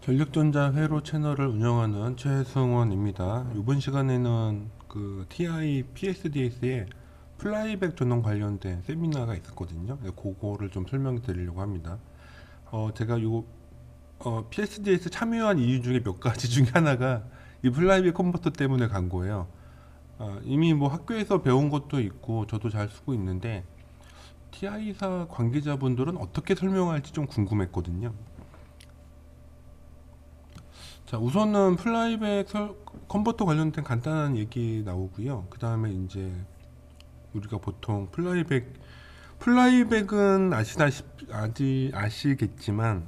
전력전자 회로 채널을 운영하는 최승원입니다. 이번 시간에는 그 TI PSDS의 플라이백 전원 관련된 세미나가 있었거든요. 그거를 좀 설명해 드리려고 합니다. 제가 PSDS 참여한 이유 중에 몇 가지 중에 하나가 이 플라이백 컨버터 때문에 간 거예요. 이미 뭐 학교에서 배운 것도 있고 저도 잘 쓰고 있는데 TI사 관계자분들은 어떻게 설명할지 좀 궁금했거든요. 자, 우선은 플라이백 컨버터 관련된 간단한 얘기 나오고요. 그 다음에 이제 우리가 보통 플라이백은 아시겠지만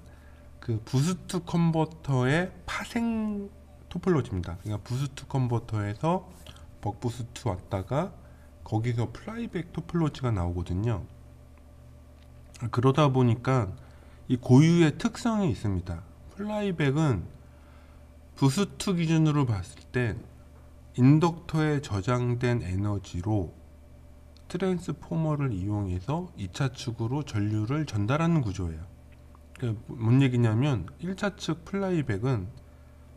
그 부스트 컨버터의 파생 토폴로지입니다. 그러니까 부스트 컨버터에서 벅부스트 왔다가 거기서 플라이백 토폴로지가 나오거든요. 그러다 보니까 이 고유의 특성이 있습니다. 플라이백은 부스트 기준으로 봤을 때 인덕터에 저장된 에너지로 트랜스포머를 이용해서 2차 축으로 전류를 전달하는 구조예요. 그러니까 뭔 얘기냐면 1차 축 플라이백은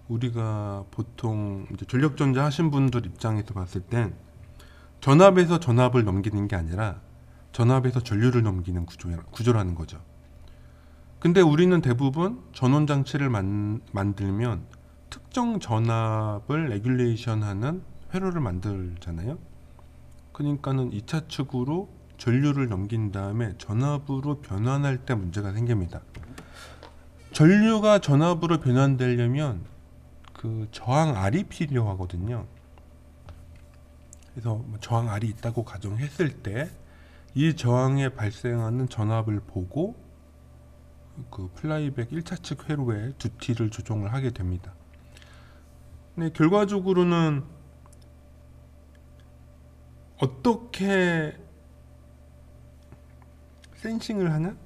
우리가 보통 이제 전력전자 하신 분들 입장에서 봤을 땐 전압에서 전압을 넘기는 게 아니라 전압에서 전류를 넘기는 구조라는 거죠. 근데 우리는 대부분 전원장치를 만들면 특정 전압을 레귤레이션하는 회로를 만들잖아요. 그러니까는 2차 축으로 전류를 넘긴 다음에 전압으로 변환할 때 문제가 생깁니다. 전류가 전압으로 변환되려면 그 저항 R이 필요하거든요. 그래서 저항 R이 있다고 가정했을 때 이 저항에 발생하는 전압을 보고 그 플라이백 1차 측 회로의 두티를 조정을 하게 됩니다. 네, 결과적으로는 어떻게 센싱을 하냐?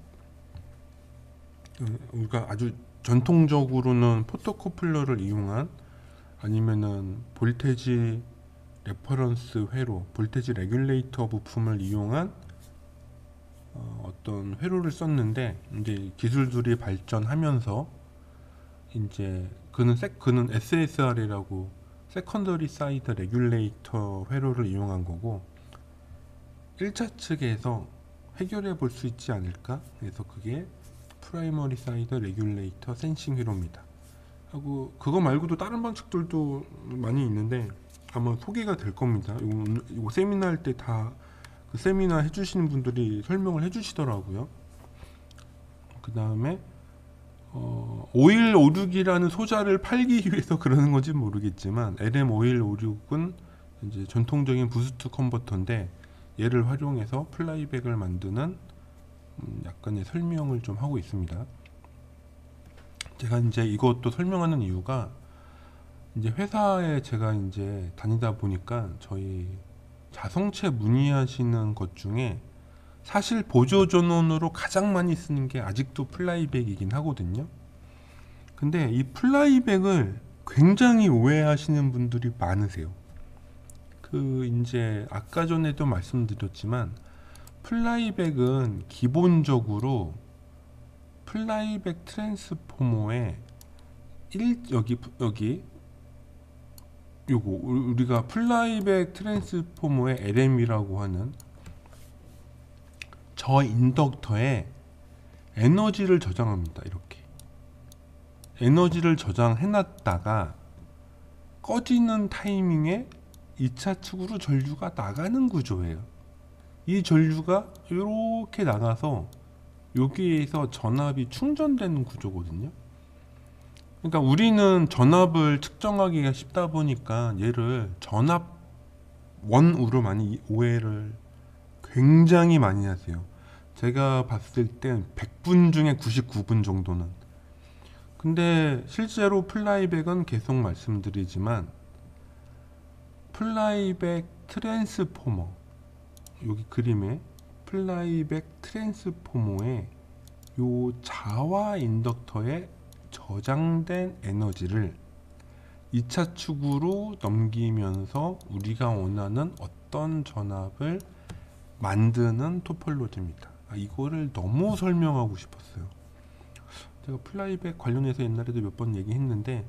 우리가 아주 전통적으로는 포토코플러를 이용한 아니면은 볼테지 레퍼런스 회로, 볼테지 레귤레이터 부품을 이용한 어떤 회로를 썼는데 이제 기술들이 발전하면서 이제 그는 SSR이라고 세컨더리 사이드 레귤레이터 회로를 이용한 거고 1차 측에서 해결해 볼 수 있지 않을까? 그래서 그게 프라이머리 사이드 레귤레이터 센싱 회로입니다. 하고 그거 말고도 다른 방식들도 많이 있는데 아마 소개가 될 겁니다. 이거 세미나 할 때 다 그 세미나 해주시는 분들이 설명을 해주시더라고요. 그 다음에 5156이라는 소자를 팔기 위해서 그러는 건지 모르겠지만 LM5156은 이제 전통적인 부스트 컨버터인데 얘를 활용해서 플라이백을 만드는 약간의 설명을 좀 하고 있습니다. 제가 이제 이것도 설명하는 이유가 이제 회사에 제가 이제 다니다 보니까 저희 자성체 문의하시는 것 중에 사실 보조 전원으로 가장 많이 쓰는 게 아직도 플라이백이긴 하거든요. 근데 이 플라이백을 굉장히 오해하시는 분들이 많으세요. 그 이제 아까 전에도 말씀드렸지만 플라이백은 기본적으로 플라이백 트랜스포머에 여기 요거 우리가 플라이백 트랜스포머의 LM이라고 하는 저 인덕터에 에너지를 저장합니다. 이렇게 에너지를 저장해 놨다가 꺼지는 타이밍에 2차 축으로 전류가 나가는 구조예요. 이 전류가 이렇게 나가서 여기에서 전압이 충전되는 구조거든요. 그러니까 우리는 전압을 측정하기가 쉽다 보니까 얘를 전압 원으로 많이 오해를 굉장히 많이 하세요. 제가 봤을 땐 100분 중에 99분 정도는. 근데 실제로 플라이백은 계속 말씀드리지만 플라이백 트랜스포머, 여기 그림에 플라이백 트랜스포머의 요 자화 인덕터에 저장된 에너지를 2차 축으로 넘기면서 우리가 원하는 어떤 전압을 만드는 토폴로지입니다. 이거를 너무 설명하고 싶었어요. 제가 플라이백 관련해서 옛날에도 몇 번 얘기했는데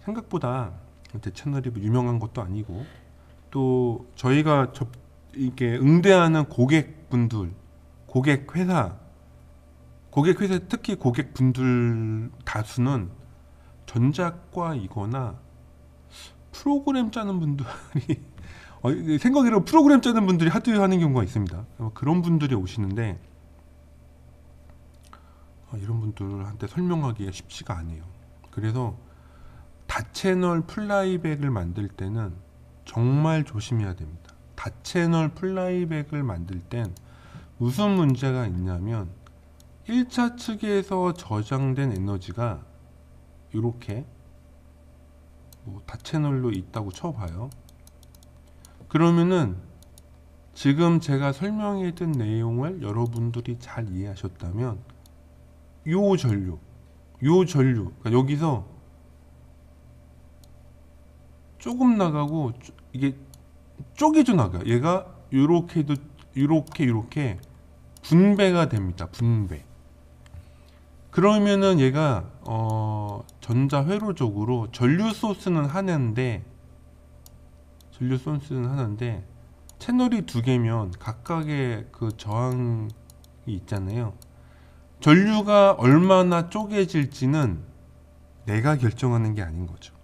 생각보다 제 채널이 뭐 유명한 것도 아니고 또 저희가 이게 응대하는 고객분들, 고객회사 특히 고객분들 다수는 전작과이거나 프로그램 짜는 분들이 생각으로 프로그램 짜는 분들이 하드웨어 하는 경우가 있습니다. 그런 분들이 오시는데 이런 분들한테 설명하기가 쉽지가 않아요. 그래서 다채널 플라이백을 만들 때는 정말 조심해야 됩니다. 다채널 플라이백을 만들 땐 무슨 문제가 있냐면 1차 측에서 저장된 에너지가 이렇게 뭐 다채널로 있다고 쳐봐요. 그러면은 지금 제가 설명해둔 내용을 여러분들이 잘 이해하셨다면 요 전류 그러니까 여기서 조금 나가고 이게 쪼개져 나가요. 얘가 요렇게도 이렇게 분배가 됩니다. 분배. 그러면은 얘가 전자 회로적으로 전류 소스는 하나인데 채널이 두 개면 각각의 그 저항이 있잖아요. 전류가 얼마나 쪼개질지는 내가 결정하는 게 아닌 거죠.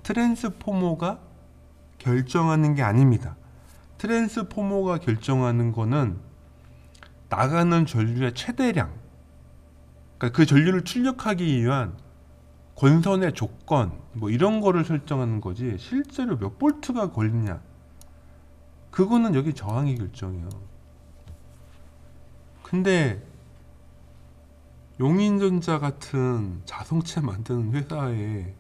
트랜스포머가 결정하는 게 아닙니다. 트랜스포머가 결정하는 거는 나가는 전류의 최대량, 그러니까 그 전류를 출력하기 위한 권선의 조건 뭐 이런 거를 설정하는 거지 실제로 몇 볼트가 걸리냐 그거는 여기 저항이 결정해요. 근데 용인전자 같은 자동차 만드는 회사에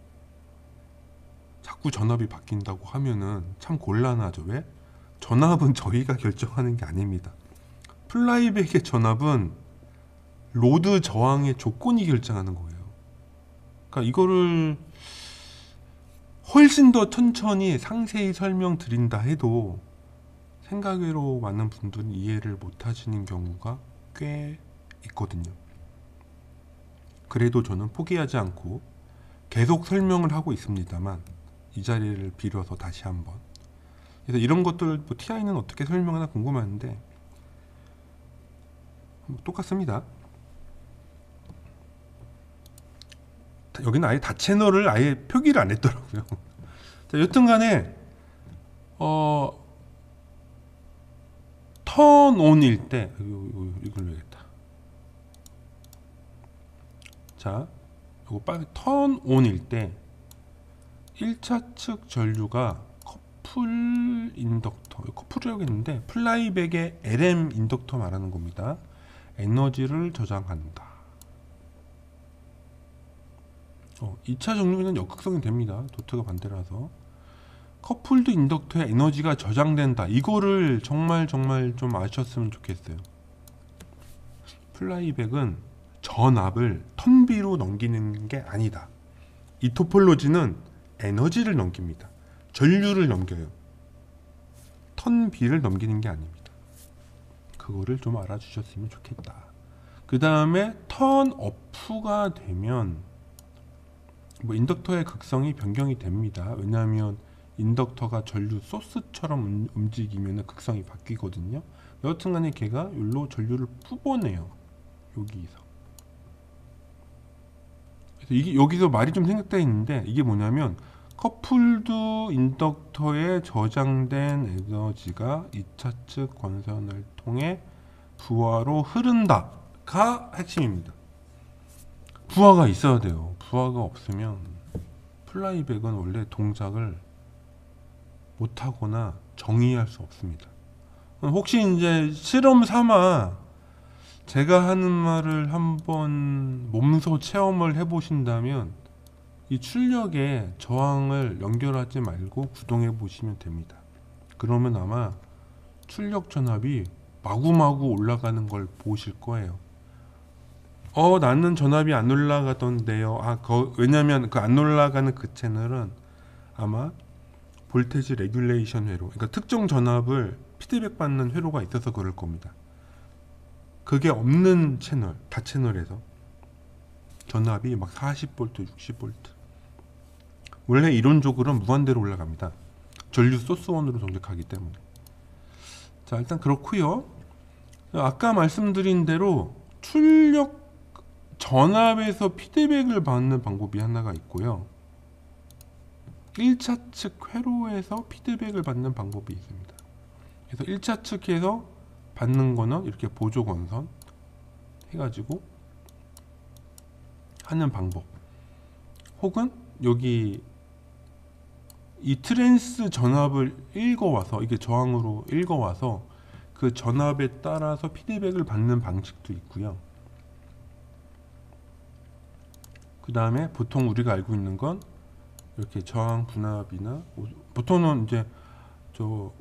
자꾸 전압이 바뀐다고 하면은 참 곤란하죠. 왜? 전압은 저희가 결정하는 게 아닙니다. 플라이백의 전압은 로드 저항의 조건이 결정하는 거예요. 그러니까 이거를 훨씬 더 천천히 상세히 설명드린다 해도 생각외로 많은 분들은 이해를 못 하시는 경우가 꽤 있거든요. 그래도 저는 포기하지 않고 계속 설명을 하고 있습니다만 이 자리를 빌어서 다시 한번, 그래서 이런 것들 뭐 TI는 어떻게 설명하나 궁금한데 뭐 똑같습니다. 여기는 아예 다채널을 아예 표기를 안 했더라고요. 자, 여튼간에 턴온일 때 이걸 넣어야겠다. 자, 요거 빨리 턴온일 때 1차 측 전류가 커플 인덕터, 커플이라고 했는데 플라이백의 LM 인덕터 말하는 겁니다. 에너지를 저장한다. 2차 정류는 역극성이 됩니다. 도트가 반대라서. 커플드 인덕터에 에너지가 저장된다. 이거를 정말 좀 아셨으면 좋겠어요. 플라이백은 전압을 턴비로 넘기는 게 아니다. 이 토폴로지는 에너지를 넘깁니다. 전류를 넘겨요. 턴비를 넘기는 게 아닙니다. 그거를 좀 알아주셨으면 좋겠다. 그 다음에 턴오프가 되면 뭐 인덕터의 극성이 변경이 됩니다. 왜냐하면 인덕터가 전류 소스처럼 움직이면 극성이 바뀌거든요. 여튼간에 걔가 여기로 전류를 뽑아내요. 여기서. 그래서 이게 여기서 말이 좀 생각되어 있는데 이게 뭐냐면 커플드 인덕터에 저장된 에너지가 2차 측 권선을 통해 부하로 흐른다가 핵심입니다. 부하가 있어야 돼요. 부하가 없으면 플라이백은 원래 동작을 못하거나 정의할 수 없습니다. 혹시 이제 실험 삼아 제가 하는 말을 한번 몸소 체험을 해보신다면 이 출력에 저항을 연결하지 말고 구동해 보시면 됩니다. 그러면 아마 출력 전압이 마구마구 올라가는 걸 보실 거예요. 나는 전압이 안 올라가던데요. 왜냐면 그 안 올라가는 그 채널은 아마 볼테지 레귤레이션 회로, 그러니까 특정 전압을 피드백 받는 회로가 있어서 그럴 겁니다. 그게 없는 채널, 다채널에서 전압이 막 40V, 60V. 원래 이론적으로는 무한대로 올라갑니다. 전류 소스원으로 정직하기 때문에. 자, 일단 그렇고요. 아까 말씀드린 대로 출력 전압에서 피드백을 받는 방법이 하나가 있고요. 1차 측 회로에서 피드백을 받는 방법이 있습니다. 그래서 1차 측에서 받는 거는 이렇게 보조 건선 해가지고 하는 방법, 혹은 여기 이 트랜스 전압을 읽어와서, 이게 저항으로 읽어와서 그 전압에 따라서 피드백을 받는 방식도 있고요. 그 다음에 보통 우리가 알고 있는 건 이렇게 저항 분압이나, 보통은 이제 저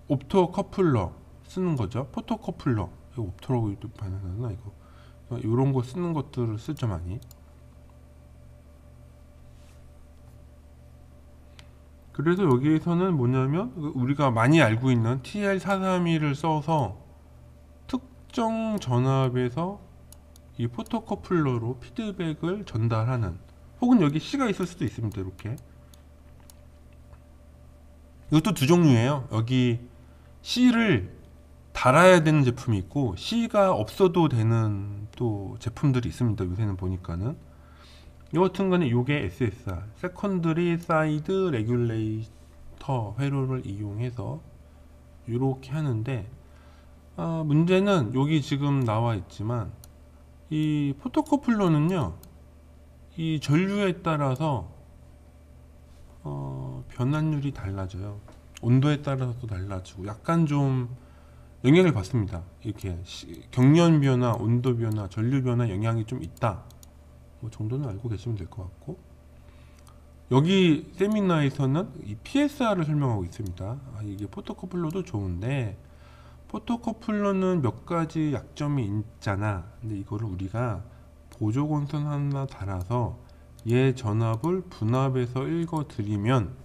옵토 커플러 쓰는 거죠. 포토 커플러, 이거 옵토라고 반응하나, 이거 이런 거 쓰는 것들을 쓰죠 많이. 그래서 여기에서는 뭐냐면 우리가 많이 알고 있는 TR431을 써서 특정 전압에서 이 포토커플러로 피드백을 전달하는, 혹은 여기 C가 있을 수도 있습니다. 이렇게. 이것도 두 종류예요. 여기 C를 달아야 되는 제품이 있고 C가 없어도 되는 또 제품들이 있습니다. 요새는 보니까는. 이 같은 거는 요게 SSR, 세컨더리 사이드 레귤레이터 회로를 이용해서 이렇게 하는데, 문제는 여기 지금 나와 있지만 이 포토커플러는요, 이 전류에 따라서 변환율이 달라져요. 온도에 따라서도 달라지고 약간 좀 영향을 받습니다. 이렇게 경련 변화, 온도 변화, 전류 변화 영향이 좀 있다, 뭐 정도는 알고 계시면 될 것 같고, 여기 세미나에서는 이 PSR을 설명하고 있습니다. 이게 포토커플러도 좋은데 포토커플러는 몇 가지 약점이 있잖아. 근데 이거를 우리가 보조건선 하나 달아서 얘 전압을 분압해서 읽어 드리면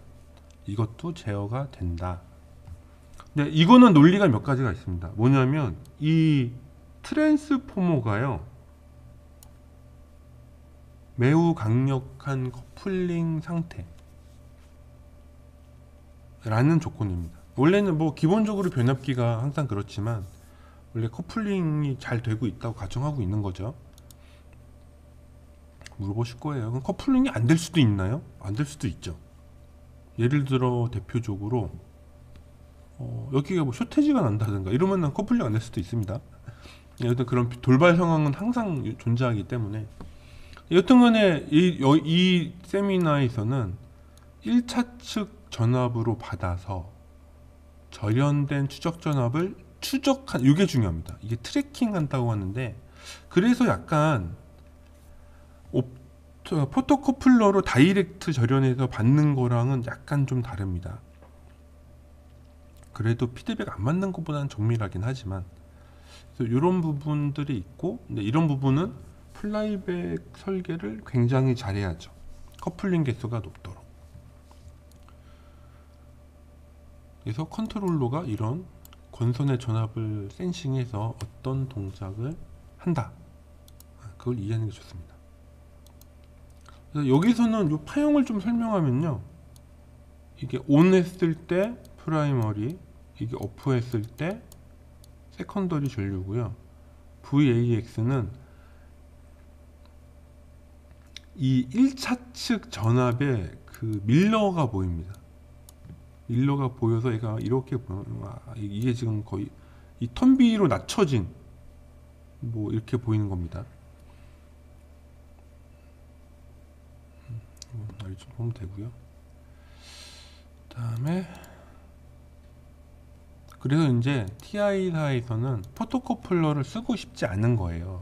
이것도 제어가 된다. 근데 이거는 논리가 몇 가지가 있습니다. 뭐냐면 이 트랜스포머가요, 매우 강력한 커플링 상태 라는 조건입니다. 원래는 뭐 기본적으로 변압기가 항상 그렇지만 원래 커플링이 잘 되고 있다고 가정하고 있는 거죠. 물어보실 거예요. 그럼 커플링이 안 될 수도 있나요? 안 될 수도 있죠. 예를 들어 대표적으로 여기가 뭐 쇼테지가 난다든가 이러면 커플링 안 될 수도 있습니다. 여튼 그런 돌발 상황은 항상 존재하기 때문에, 여튼간에 이 세미나에서는 1차 측 전압으로 받아서 절연된 추적 전압을 추적한, 이게 중요합니다. 이게 트래킹 한다고 하는데, 그래서 약간 포토커플러로 다이렉트 절연해서 받는 거랑은 약간 좀 다릅니다. 그래도 피드백 안 맞는 것보다는 정밀하긴 하지만, 그래서 이런 부분들이 있고, 근데 이런 부분은 플라이백 설계를 굉장히 잘해야죠. 커플링 개수가 높도록. 그래서 컨트롤러가 이런 권선의 전압을 센싱해서 어떤 동작을 한다, 그걸 이해하는 게 좋습니다. 그래서 여기서는 이 파형을 좀 설명하면요, 이게 ON 했을 때 프라이머리, 이게 OFF 했을 때 세컨더리 전류고요. VAX는 이 1차 측 전압에 그 밀러가 보입니다. 밀러가 보여서 얘가 이렇게 보여요. 이게 지금 거의 이 턴비로 낮춰진 뭐 이렇게 보이는 겁니다. 여기 좀 보면 되고요. 다음에 그래서 이제 TI사에서는 포토커플러를 쓰고 싶지 않은 거예요.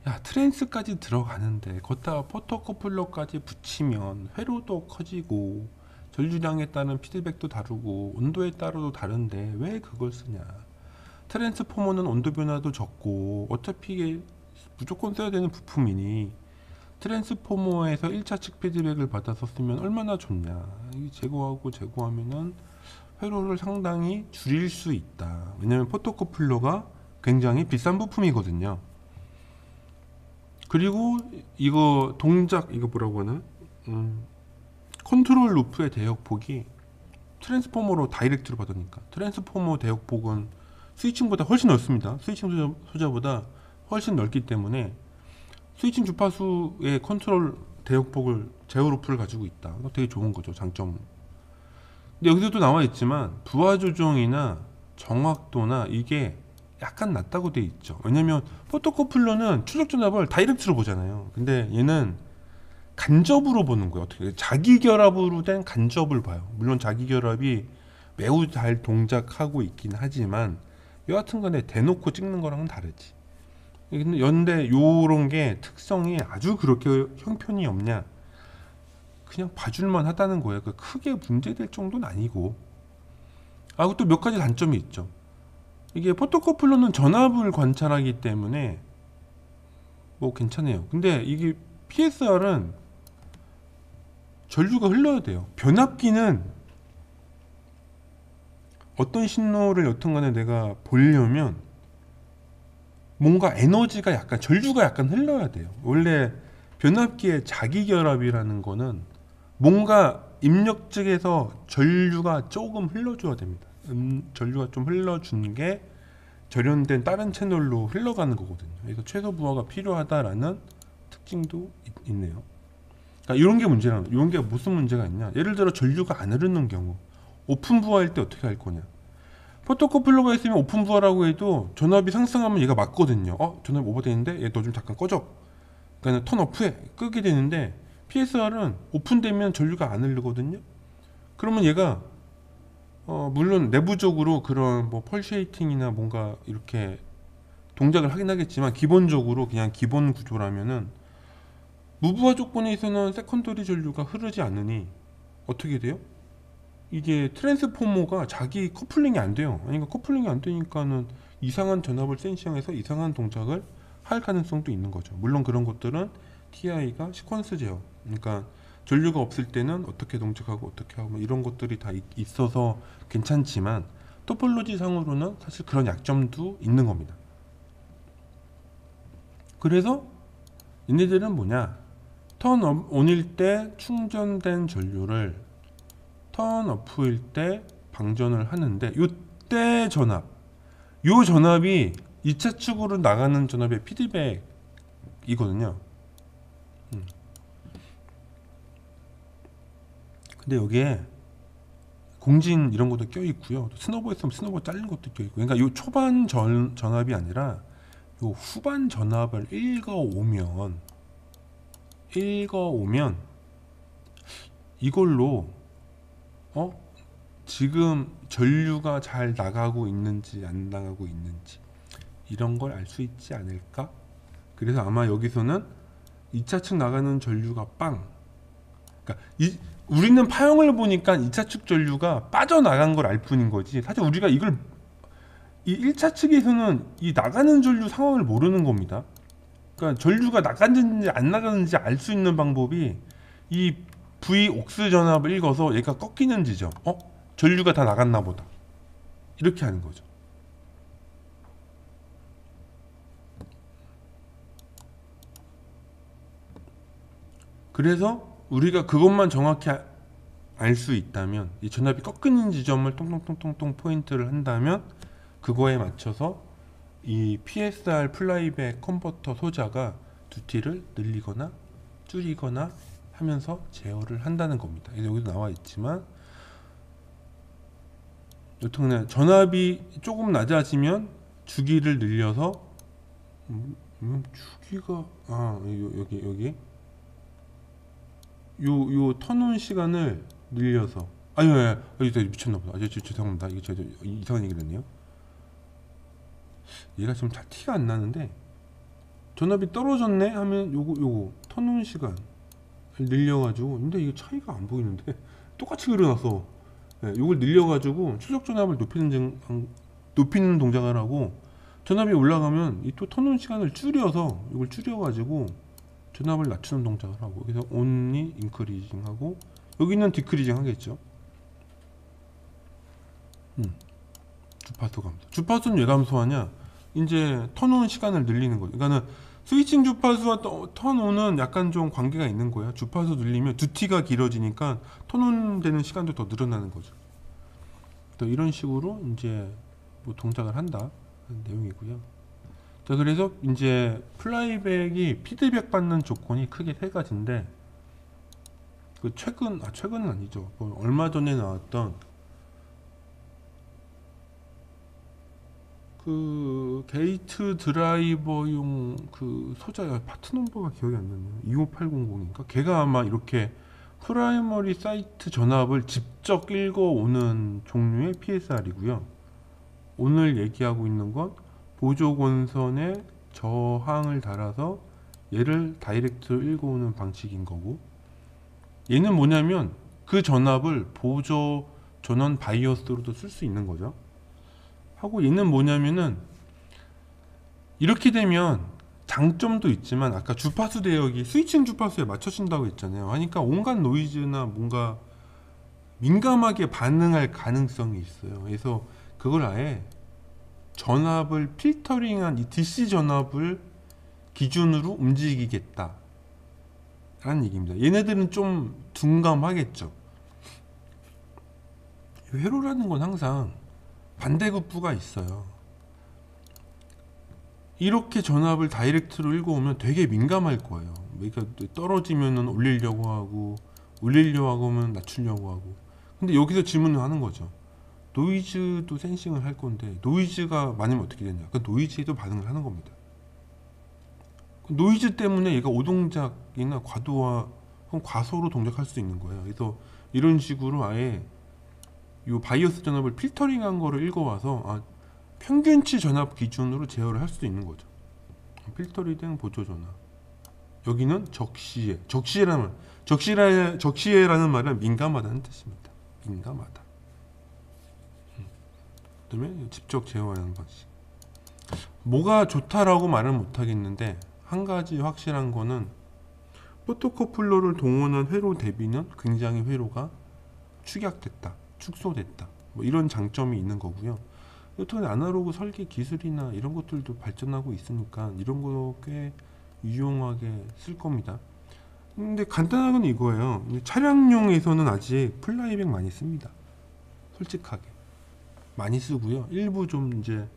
야, 트랜스까지 들어가는데 거기다가 포토커플러까지 붙이면 회로도 커지고 전류량에 따른 피드백도 다르고 온도에 따라도 다른데 왜 그걸 쓰냐. 트랜스포머는 온도 변화도 적고 어차피 이게 무조건 써야 되는 부품이니 트랜스포머에서 1차 측 피드백을 받아서 쓰면 얼마나 좋냐. 제거하고 제거하면은 회로를 상당히 줄일 수 있다. 왜냐면 포토커플러가 굉장히 비싼 부품이거든요. 그리고 이거 동작 이거 뭐라고 하나? 컨트롤 루프의 대역폭이 트랜스포머로 다이렉트로 받으니까 트랜스포머 대역폭은 스위칭보다 훨씬 넓습니다. 스위칭 소자보다 훨씬 넓기 때문에 스위칭 주파수의 컨트롤 대역폭을 제어 루프를 가지고 있다. 이거 되게 좋은 거죠. 장점. 근데 여기서도 나와 있지만 부하 조정이나 정확도나 이게 약간 낮다고 돼 있죠. 왜냐면 포토커플러는 추적 전압을 다이렉트로 보잖아요. 근데 얘는 간접으로 보는 거예요. 어떻게 자기 결합으로 된 간접을 봐요. 물론 자기 결합이 매우 잘 동작하고 있긴 하지만 여하튼 간에 대놓고 찍는 거랑은 다르지. 근데 연대 요런 게 특성이 아주 그렇게 형편이 없냐, 그냥 봐줄만 하다는 거예요. 크게 문제될 정도는 아니고. 아, 또 몇 가지 단점이 있죠. 이게 포토커플러는 전압을 관찰하기 때문에 뭐 괜찮아요. 근데 이게 PSR은 전류가 흘러야 돼요. 변압기는 어떤 신호를 여튼간에 내가 보려면 뭔가 에너지가 약간 전류가 약간 흘러야 돼요. 원래 변압기의 자기결합이라는 거는 뭔가 입력측에서 전류가 조금 흘러줘야 됩니다. 전류가 좀 흘러준 게 절연된 다른 채널로 흘러가는 거거든요. 그래서 최소 부하가 필요하다라는 특징도 있네요. 그러니까 이런 게 문제라는, 이런 게 무슨 문제가 있냐? 예를 들어 전류가 안 흐르는 경우 오픈 부하일 때 어떻게 할 거냐? 포토커플러가 있으면 오픈 부하라고 해도 전압이 상승하면 얘가 맞거든요. 전압 오버되는데 얘 너 좀 잠깐 꺼져. 그러니까 턴 오프해. 끄게 되는데 PSR은 오픈되면 전류가 안 흐르거든요. 그러면 얘가 물론 내부적으로 그런 뭐 펄쉐이팅이나 뭔가 이렇게 동작을 하긴 하겠지만 기본적으로 그냥 기본 구조라면은 무부하 조건에서는 세컨더리 전류가 흐르지 않으니 어떻게 돼요? 이게 트랜스포머가 자기 커플링이 안 돼요. 그러니까 커플링이 안 되니까는 이상한 전압을 센싱해서 이상한 동작을 할 가능성도 있는 거죠. 물론 그런 것들은 TI가 시퀀스 제어, 그러니까 전류가 없을 때는 어떻게 동작하고 어떻게 하고 뭐 이런 것들이 다 있어서 괜찮지만 토폴로지 상으로는 사실 그런 약점도 있는 겁니다. 그래서 얘네들은 뭐냐, 턴 온일 때 충전된 전류를 턴 오프일 때 방전을 하는데 요때 전압, 요 전압이 2차 축으로 나가는 전압의 피드백이거든요. 근데 여기에 공진 이런 것도 껴 있고요. 스노버 있으면 스노버 잘린 것도 껴 있고. 그러니까 요 초반 전압이 아니라 요 후반 전압을 읽어오면 이걸로 지금 전류가 잘 나가고 있는지 안 나가고 있는지 이런 걸 알 수 있지 않을까? 그래서 아마 여기서는 2차 측 나가는 전류가 그러니까 우리는 파형을 보니까 2차 측 전류가 빠져나간 걸 알 뿐인 거지, 사실 우리가 이걸 이 1차 측에서는 이 나가는 전류 상황을 모르는 겁니다. 그러니까 전류가 나가는지 안 나가는지 알 수 있는 방법이 이 V 옥스 전압을 읽어서 얘가 꺾이는 지점, 전류가 다 나갔나 보다, 이렇게 하는 거죠. 그래서 우리가 그것만 정확히 알 수 있다면, 이 전압이 꺾이는 지점을 똥똥똥똥똥 포인트를 한다면 그거에 맞춰서 이 PSR 플라이백 컨버터 소자가 두티를 늘리거나 줄이거나 하면서 제어를 한다는 겁니다. 여기도 나와 있지만 여튼 전압이 조금 낮아지면 주기를 늘려서 주기가 여기 요 턴온 시간을 늘려서 미쳤나보다. 죄송합니다. 이게 저 이상한 얘기를 했네요. 얘가 좀 잘 티가 안 나는데 전압이 떨어졌네 하면 요거 턴온 시간 늘려가지고, 근데 이게 차이가 안 보이는데 똑같이 그려놨어. 요걸 늘려가지고 추적 전압을 높이는 동작을 하고, 전압이 올라가면 이 또 턴온 시간을 줄여서 이걸 줄여가지고 전압을 낮추는 동작을 하고, 그래서 온이 인크리징 하고 여기는 디크리징 하겠죠. 주파수 감소. 주파수는 왜 감소하냐? 이제 턴온 시간을 늘리는 거죠. 그러니까는 스위칭 주파수와 턴온은 약간 좀 관계가 있는 거예요. 주파수 늘리면 두티가 길어지니까 턴온 되는 시간도 더 늘어나는 거죠. 또 이런 식으로 이제 뭐 동작을 한다 하는 내용이고요. 자, 그래서 이제 플라이백이 피드백 받는 조건이 크게 세 가지인데, 그 최근은 아니죠. 뭐 얼마 전에 나왔던 그 게이트 드라이버용 그 소자 파트 넘버가 기억이 안 나네요. 25800인가? 걔가 아마 이렇게 프라이머리 사이트 전압을 직접 읽어오는 종류의 PSR이고요. 오늘 얘기하고 있는 건 보조 권선에 저항을 달아서 얘를 다이렉트로 읽어오는 방식인 거고, 얘는 뭐냐면 그 전압을 보조 전원 바이어스로도 쓸 수 있는 거죠. 하고 얘는 뭐냐면은 이렇게 되면 장점도 있지만, 아까 주파수 대역이 스위칭 주파수에 맞춰진다고 했잖아요. 하니까 온갖 노이즈나 뭔가 민감하게 반응할 가능성이 있어요. 그래서 그걸 아예 전압을 필터링한 이 DC 전압을 기준으로 움직이겠다 라는 얘기입니다. 얘네들은 좀 둔감하겠죠. 회로라는 건 항상 반대급부가 있어요. 이렇게 전압을 다이렉트로 읽어오면 되게 민감할 거예요. 그러니까 떨어지면은 올리려고 하고, 올리려고 하면 낮추려고 하고. 근데 여기서 질문을 하는 거죠. 노이즈도 센싱을 할 건데 노이즈가 많으면 어떻게 되냐? 그 노이즈에도 반응을 하는 겁니다. 노이즈 때문에 얘가 오동작이나 과도화 혹은 과소로 동작할 수 있는 거예요. 그래서 이런 식으로 아예 이 바이어스 전압을 필터링한 거를 읽어와서 평균치 전압 기준으로 제어를 할 수도 있는 거죠. 필터링된 보조 전압. 여기는 적시해라는 말은 민감하다는 뜻입니다. 민감하다. 그다음에 직접 제어하는 방식. 뭐가 좋다라고 말은 못하겠는데, 한 가지 확실한 거는 포토커플러를 동원한 회로 대비는 굉장히 회로가 축약됐다, 축소됐다, 뭐 이런 장점이 있는 거고요. 여튼 아날로그 설계 기술이나 이런 것들도 발전하고 있으니까 이런 거 꽤 유용하게 쓸 겁니다. 근데 간단한 건 이거예요. 차량용에서는 아직 플라이백 많이 씁니다. 솔직하게 많이 쓰고요. 일부 좀 이제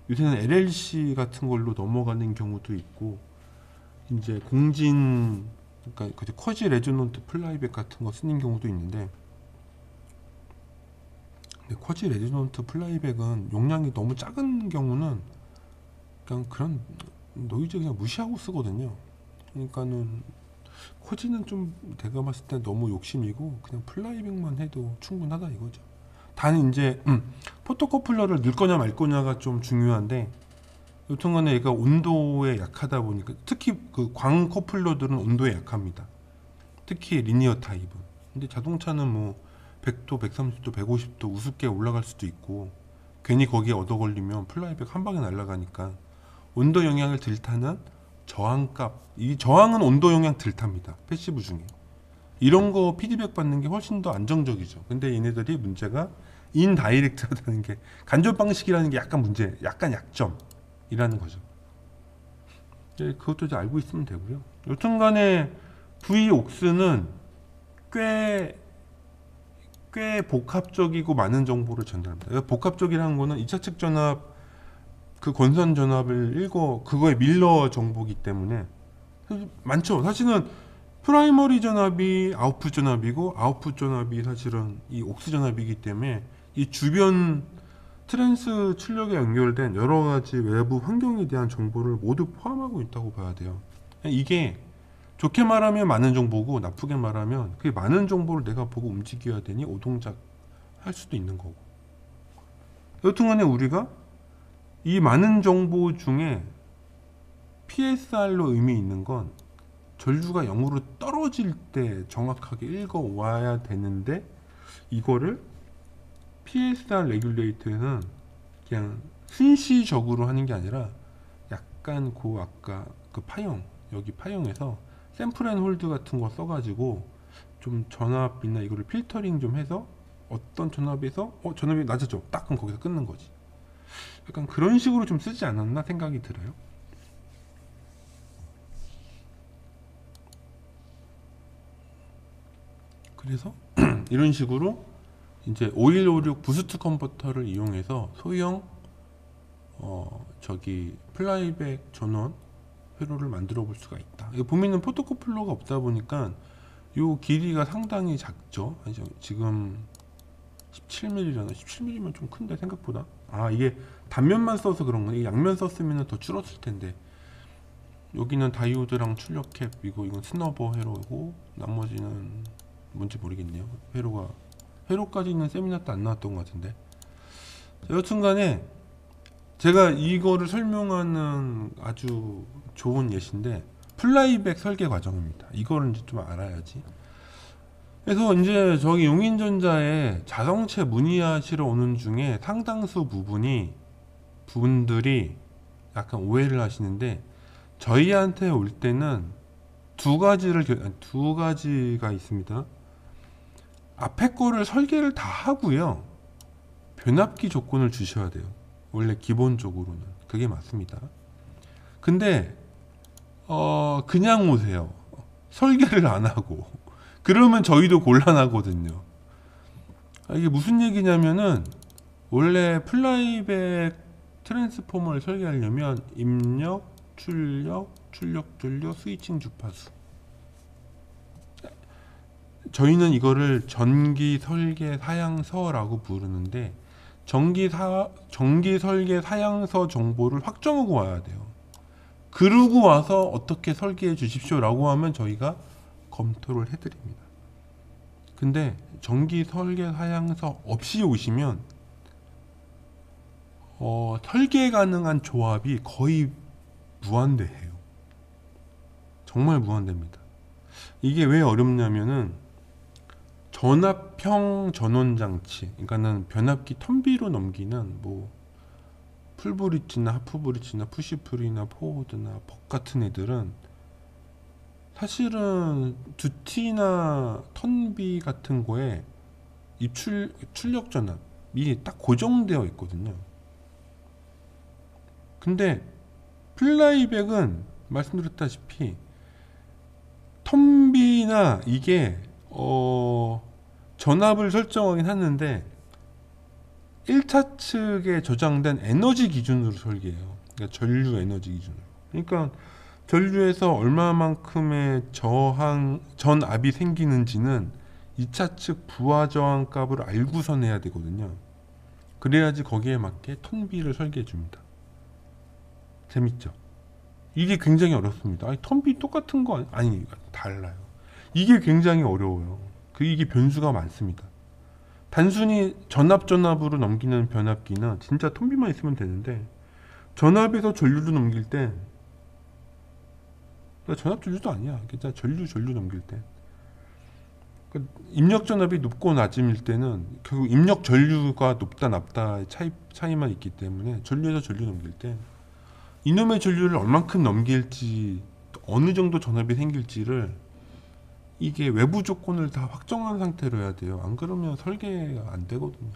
요새는 LLC 같은 걸로 넘어가는 경우도 있고, 이제 공진, 그러니까 쿼지 레조넌트 플라이백 같은 거 쓰는 경우도 있는데, 근데 쿼지 레조넌트 플라이백은 용량이 너무 작은 경우는 그냥 그런 노이즈 그냥 무시하고 쓰거든요. 그러니까는 쿼지는 좀 내가 봤을 때 너무 욕심이고 그냥 플라이백만 해도 충분하다 이거죠. 단 이제 포토커플러를 넣을 거냐 말 거냐가 좀 중요한데, 여튼간에 얘가 온도에 약하다 보니까, 특히 그 광 커플러들은 온도에 약합니다. 특히 리니어 타입은. 근데 자동차는 뭐 100도, 130도, 150도 우습게 올라갈 수도 있고, 괜히 거기에 얻어 걸리면 플라이백 한 방에 날아가니까 온도 영향을 덜 타는 저항값, 이 저항은 온도 영향 덜 탑니다. 패시브 중에. 이런 거 피드백 받는 게 훨씬 더 안정적이죠. 근데 얘네들이 문제가 인다이렉트하다는 게, 간접 방식이라는 게 약간 문제, 약간 약점이라는 거죠. 그것도 이제 알고 있으면 되고요. 여튼간에 V옥스는 꽤 복합적이고 많은 정보를 전달합니다. 복합적이라는 거는 2차 측 전압, 그 건선 전압을 그거의 밀러 정보기 때문에 많죠. 사실은 프라이머리 전압이 아웃풋 전압이고, 아웃풋 전압이 사실은 이 옥스 전압이기 때문에 이 주변 트랜스 출력에 연결된 여러 가지 외부 환경에 대한 정보를 모두 포함하고 있다고 봐야 돼요. 이게 좋게 말하면 많은 정보고, 나쁘게 말하면 그 많은 정보를 내가 보고 움직여야 되니 오동작 할 수도 있는 거고. 여튼간에 우리가 이 많은 정보 중에 PSR로 의미 있는 건 전류가 0으로 떨어질 때 정확하게 읽어 와야 되는데, 이거를 PSR 레귤레이터에는 그냥 순시적으로 하는 게 아니라 약간 아까 그 파형, 여기 파형에서 샘플 앤 홀드 같은 거 써가지고 좀 전압이나 이거를 필터링 좀 해서 어떤 전압에서 전압이 낮아져, 딱 그럼 거기서 끊는 거지. 약간 그런 식으로 좀 쓰지 않았나 생각이 들어요. 그래서 이런 식으로 이제 5156 부스트 컨버터를 이용해서 소형 저기 플라이백 전원 회로를 만들어 볼 수가 있다. 이거 보면은 포토코플러가 없다 보니까 요 길이가 상당히 작죠. 지금 17mm잖아. 17mm면 좀 큰데 생각보다. 아, 이게 단면만 써서 그런 거네. 양면 썼으면 더 줄었을 텐데. 여기는 다이오드랑 출력캡이고 이건 스너버 회로고 나머지는 뭔지 모르겠네요. 회로까지는 세미나 때 안 나왔던 것 같은데. 여튼간에 제가 이거를 설명하는 아주 좋은 예시인데 플라이백 설계 과정입니다. 이거를 이제 좀 알아야지. 그래서 이제 저기 용인전자에 자동차 문의하시러 오는 중에 상당수 분들이 약간 오해를 하시는데 저희한테 올 때는 두 가지가 있습니다. 앞에 거를 설계를 다 하고요. 변압기 조건을 주셔야 돼요. 원래 기본적으로는 그게 맞습니다. 근데 그냥 오세요. 설계를 안 하고. 그러면 저희도 곤란하거든요. 이게 무슨 얘기냐면은 원래 플라이백 트랜스포머를 설계하려면 입력, 출력, 전류, 스위칭 주파수. 저희는 이거를 전기 설계 사양서라고 부르는데 전기 설계 사양서 정보를 확정하고 와야 돼요. 그러고 와서 어떻게 설계해 주십시오 라고 하면 저희가 검토를 해드립니다. 근데 전기 설계 사양서 없이 오시면 설계 가능한 조합이 거의 무한대해요. 정말 무한대입니다. 이게 왜 어렵냐면은 전압형 전원장치, 그러니까는 변압기 턴비로 넘기는 뭐 풀브릿지나 하프브릿지나 푸시프리나 포워드나 벅 같은 애들은 사실은 두티나 턴비 같은 거에 이 출력 전압이 딱 고정되어 있거든요. 근데 플라이백은 말씀드렸다시피 턴비나 이게 전압을 설정하긴 하는데 1차 측에 저장된 에너지 기준으로 설계해요. 그러니까 전류 에너지 기준으로. 그러니까 전류에서 얼마만큼의 전압이 생기는지는 2차 측 부하 저항 값을 알고서 내야 되거든요. 그래야지 거기에 맞게 턴비를 설계해 줍니다. 재밌죠? 이게 굉장히 어렵습니다. 아니, 턴비 똑같은 거 아니 달라요. 이게 굉장히 어려워요. 이게 변수가 많습니다. 단순히 전압으로 넘기는 변압기는 진짜 턴비만 있으면 되는데 전압에서 전류로 넘길 때 전압 전류도 아니야. 그냥 전류 넘길 때 입력 전압이 높고 낮음일 때는 결국 입력 전류가 높다 낮다의 차이만 있기 때문에 전류에서 전류 넘길 때 이놈의 전류를 얼만큼 넘길지 어느 정도 전압이 생길지를 이게 외부 조건을 다 확정한 상태로 해야 돼요. 안 그러면 설계가 안 되거든요.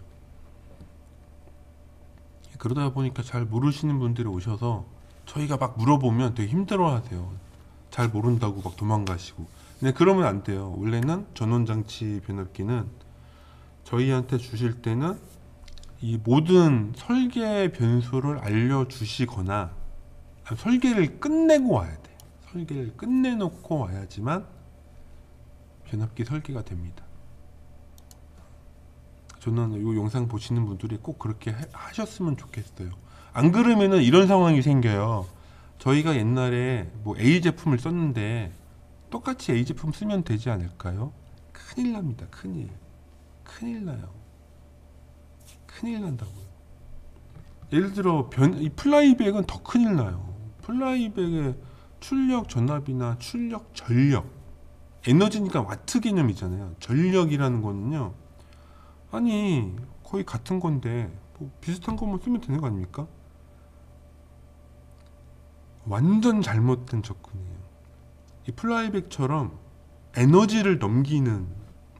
그러다 보니까 잘 모르시는 분들이 오셔서 저희가 막 물어보면 되게 힘들어 하세요. 잘 모른다고 막 도망가시고. 근데 그러면 안 돼요. 원래는 전원장치 변압기는 저희한테 주실 때는 이 모든 설계 변수를 알려주시거나 설계를 끝내고 와야 돼. 설계를 끝내놓고 와야지만 변압기 설계가 됩니다. 저는 이 영상 보시는 분들이 꼭 그렇게 하셨으면 좋겠어요. 안 그러면은 이런 상황이 생겨요. 저희가 옛날에 뭐 A 제품을 썼는데 똑같이 A 제품 쓰면 되지 않을까요? 큰일 납니다. 큰일 나요. 큰일 난다고요. 예를 들어 이 플라이백은 더 큰일 나요. 플라이백의 출력 전압이나 출력 전력, 에너지니까 와트 개념이잖아요. 전력이라는 거는요, 아니 거의 같은 건데 뭐 비슷한 것만 쓰면 되는 거 아닙니까? 완전 잘못된 접근이에요. 이 플라이백처럼 에너지를 넘기는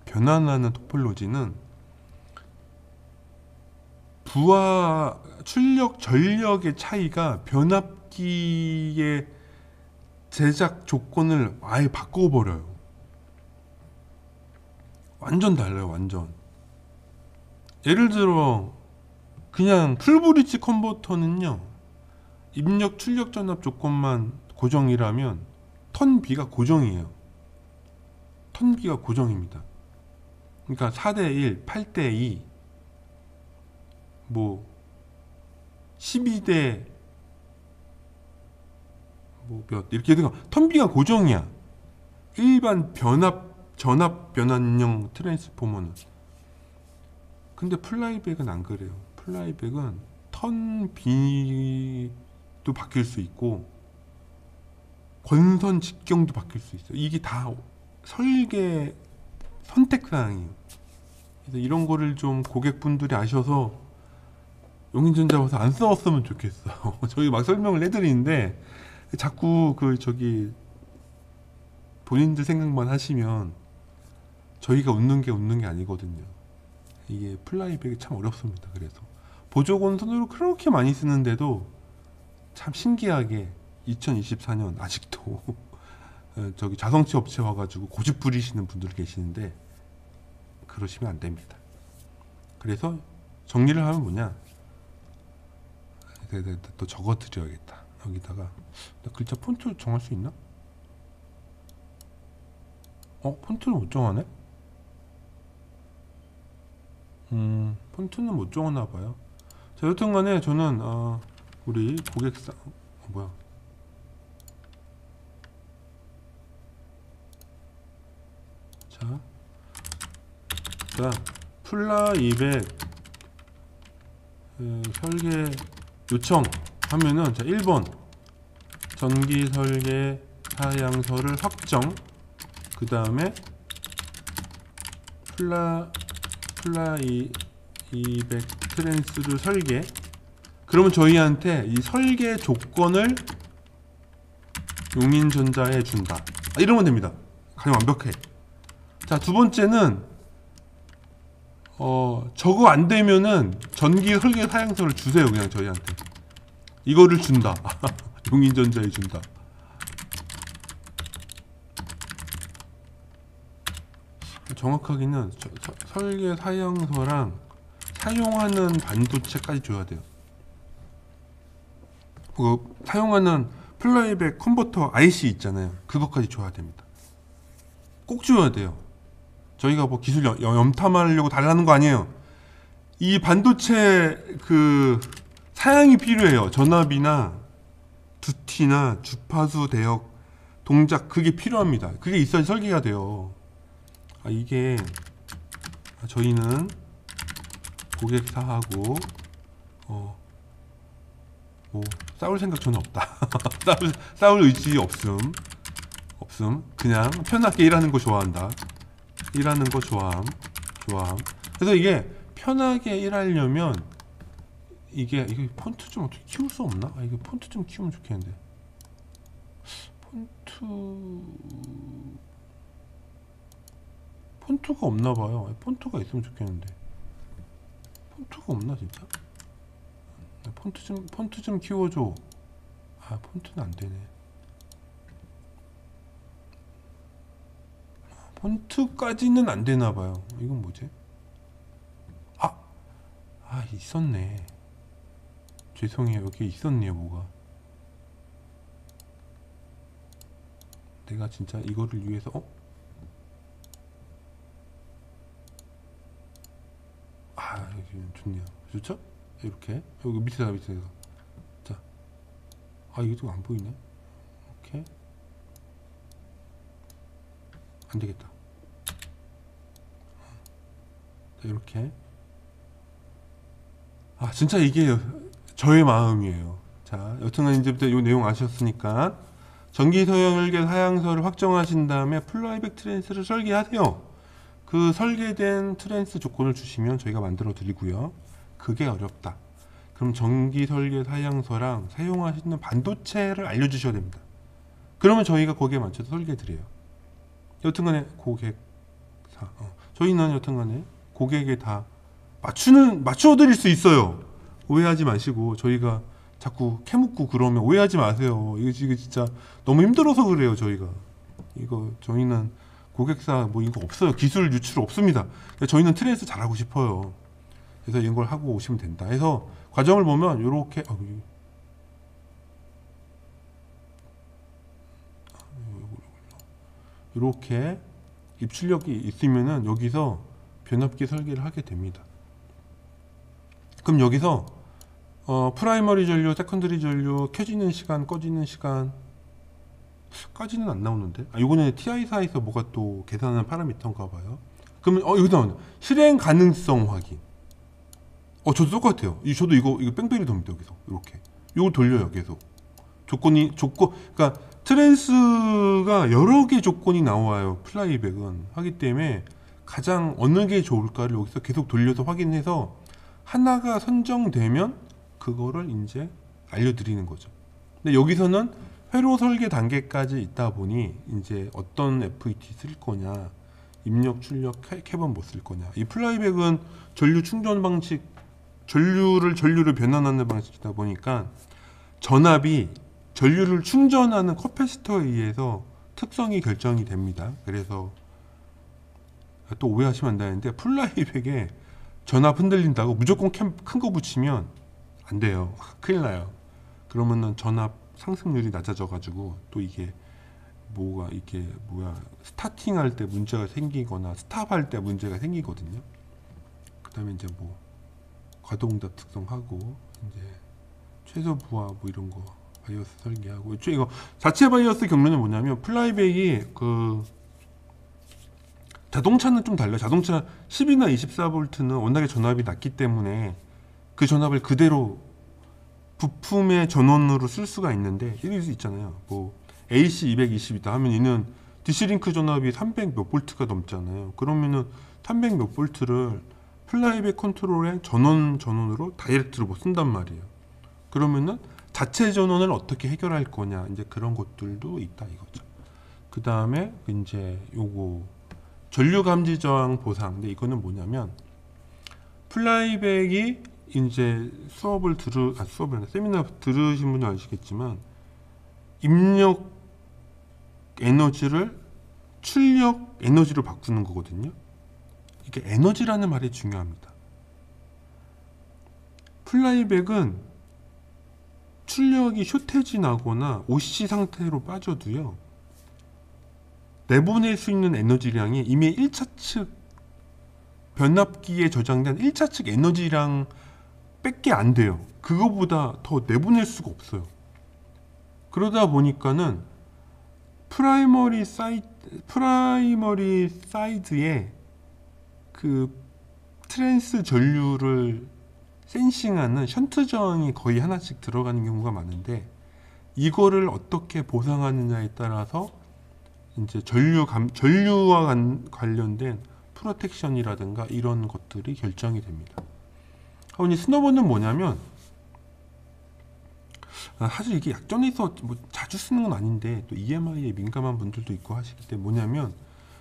변환하는 토폴로지는 부하 출력 전력의 차이가 변압기의 제작 조건을 아예 바꿔버려요. 완전 달라요. 완전. 예를 들어 그냥 풀브릿지 컨버터는요, 입력 출력 전압 조건만 고정이라면 턴비가 고정이에요. 턴비가 고정입니다. 그러니까 4대1, 8대2, 뭐 12대 뭐 몇 이렇게 되면 턴비가 고정이야. 일반 전압 변환형 트랜스포머는. 근데 플라이백은 안 그래요. 플라이백은 턴비도 바뀔 수 있고 권선 직경도 바뀔 수 있어요. 이게 다 설계 선택사항이에요. 그래서 이런 거를 좀 고객분들이 아셔서 용인전자 와서 안 싸웠으면 좋겠어요. 저희 막 설명을 해드리는데 자꾸 본인들 생각만 하시면 저희가 웃는 게 아니거든요. 이게 플라이백이 참 어렵습니다. 그래서 보조건선으로 그렇게 많이 쓰는데도 참 신기하게 2024년 아직도 자성치 업체 와가지고 고집 부리시는 분들 계시는데 그러시면 안 됩니다. 그래서 정리를 하면 뭐냐, 또 적어 드려야겠다. 여기다가 나 글자 폰트 정할 수 있나? 폰트를 못 정하네? 폰트는 못 정하나 봐요. 자, 여튼간에 저는 우리 고객사 뭐야? 자, 플라200 설계 요청 하면은, 자, 1번 전기 설계 사양서를 확정, 그 다음에 플라200 트랜스를 설계. 그러면 저희한테 이 설계 조건을 용인전자에 준다. 이러면 됩니다. 가장 완벽해. 자, 두 번째는 저거 안 되면은 전기 설계 사양서를 주세요. 그냥 저희한테 이거를 준다. 용인전자에 준다. 정확하게는 설계 사양서랑 사용하는 반도체까지 줘야 돼요. 사용하는 플라이백 컨버터 IC 있잖아요. 그것까지 줘야 됩니다. 꼭 줘야 돼요. 저희가 뭐 기술 염탐하려고 달라는 거 아니에요. 이 반도체 사양이 필요해요. 전압이나 두티나 주파수 대역 동작, 그게 필요합니다. 그게 있어야 설계가 돼요. 이게 저희는 고객사하고 뭐 싸울 생각 전혀 없다. 싸울 의지 없음. 그냥 편하게 일하는 거 좋아한다. 일하는 거 좋아함. 그래서 이게 편하게 일하려면 이게 폰트 좀 어떻게 키울 수 없나? 이게 폰트 좀 키우면 좋겠는데. 폰트가 없나 봐요. 폰트가 있으면 좋겠는데. 폰트가 없나 진짜? 폰트 좀 키워줘. 폰트는 안 되네. 폰트까지는 안 되나 봐요. 이건 뭐지? 있었네. 죄송해요. 여기 있었네요, 뭐가. 내가 진짜 이거를 위해서 여기 좋네요. 좋죠? 이렇게 여기 밑에다가 자, 이것도 안 보이네. 오케이, 안 되겠다. 자, 이렇게. 진짜 이게 저의 마음이에요. 자, 여튼간 이제부터 이 내용 아셨으니까 전기 설계 사양서를 확정하신 다음에 플라이백 트랜스를 설계하세요. 그 설계된 트랜스 조건을 주시면 저희가 만들어 드리고요. 그게 어렵다. 그럼 전기 설계 사양서랑 사용하시는 반도체를 알려주셔야 됩니다. 그러면 저희가 거기에 맞춰서 설계해 드려요. 여튼간에 고객사, 저희는 여튼간에 고객에 다 맞춰 드릴 수 있어요. 오해하지 마시고, 저희가 자꾸 캐묻고 그러면 오해하지 마세요. 이거 진짜 너무 힘들어서 그래요. 저희는 고객사 뭐 이거 없어요. 기술 유출 없습니다. 저희는 트랜스 잘하고 싶어요. 그래서 이런 걸 하고 오시면 된다. 해서 과정을 보면 요렇게 이렇게 입출력이 있으면은 여기서 변압기 설계를 하게 됩니다. 그럼 여기서 프라이머리 전류, 세컨더리 전류, 켜지는 시간, 꺼지는 시간 까지는 안 나오는데, 이거는 TI사에서 뭐가 또 계산하는 파라미터인가 봐요. 그러면 여기 나오네. 실행 가능성 확인. 저도 똑같아요. 저도 이거 뺑뺑이 돕니다. 여기서 이렇게 이걸 돌려요. 계속 그러니까 트랜스가 여러 개 조건이 나와요. 플라이백은 하기 때문에 가장 어느 게 좋을까를 여기서 계속 돌려서 확인해서 하나가 선정되면 그거를 이제 알려드리는 거죠. 근데 여기서는 회로 설계 단계까지 있다 보니 이제 어떤 FET 쓸 거냐, 입력, 출력, 캡은 뭐 쓸 거냐. 이 플라이백은 전류 충전 방식, 전류를 변환하는 방식이다 보니까 전압이 전류를 충전하는 커패시터에 의해서 특성이 결정이 됩니다. 그래서 또 오해하시면 안 되는데, 플라이백에 전압 흔들린다고 무조건 큰 거 붙이면 안 돼요. 큰일 나요. 그러면은 전압 상승률이 낮아져 가지고 또 이게 스타팅할 때 문제가 생기거나 스탑할 때 문제가 생기거든요. 그 다음에 이제 뭐 과도응답 특성하고 이제 최소 부하 뭐 이런 거 바이오스 설계하고, 이거 자체 바이오스 경로는 뭐냐면, 플라이백이 자동차는 좀 달라요. 자동차 10이나 24V는 워낙에 전압이 낮기 때문에 그 전압을 그대로 부품의 전원으로 쓸 수가 있는데, 이럴 수 있잖아요. 뭐 AC 220이다 하면 얘는 디시링크 전압이 300 몇 볼트가 넘잖아요. 그러면은 300 몇 볼트를 플라이백 컨트롤의 전원으로 다이렉트로 못 쓴단 말이에요. 그러면은 자체 전원을 어떻게 해결할 거냐, 이제 그런 것들도 있다 이거죠. 그 다음에 이제 요거 전류 감지 저항 보상. 근데 이거는 뭐냐면, 플라이백이 이제 세미나 들으신 분은 아시겠지만, 입력 에너지를 출력 에너지로 바꾸는 거거든요. 이게 에너지라는 말이 중요합니다. 플라이백은 출력이 쇼테지 나거나 OC 상태로 빠져도요, 내보낼 수 있는 에너지량이 이미 1차 측 변압기에 저장된 1차 측 에너지량 밖에 안 돼요. 그거보다 더 내보낼 수가 없어요. 그러다 보니까는 프라이머리 사이드에 그 트랜스 전류를 센싱하는 션트 저항이 거의 하나씩 들어가는 경우가 많은데, 이거를 어떻게 보상하느냐에 따라서 이제 전류와 관련된 프로텍션이라든가 이런 것들이 결정이 됩니다. 이 스노버는 뭐냐면, 사실 이게 약전에서 뭐 자주 쓰는 건 아닌데 또 EMI에 민감한 분들도 있고 하시기 때문에 뭐냐면,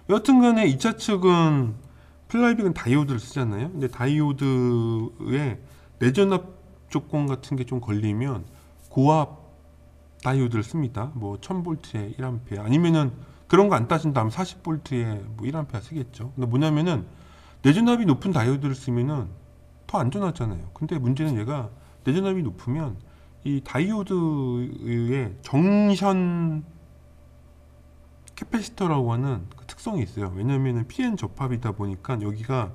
여튼간에 2차 측은 플라이백은 다이오드를 쓰잖아요. 근데 다이오드에 내전압 조건 같은 게 좀 걸리면 고압 다이오드를 씁니다. 뭐 1000V에 1A 아니면은 그런 거 안 따진다면 40V에 뭐 1A 쓰겠죠. 근데 뭐냐면은 내전압이 높은 다이오드를 쓰면은 더 안전하잖아요. 근데 문제는 얘가 내전압이 높으면 이 다이오드의 정션 캐패시터라고 하는 그 특성이 있어요. 왜냐면은 PN 접합이다 보니까 여기가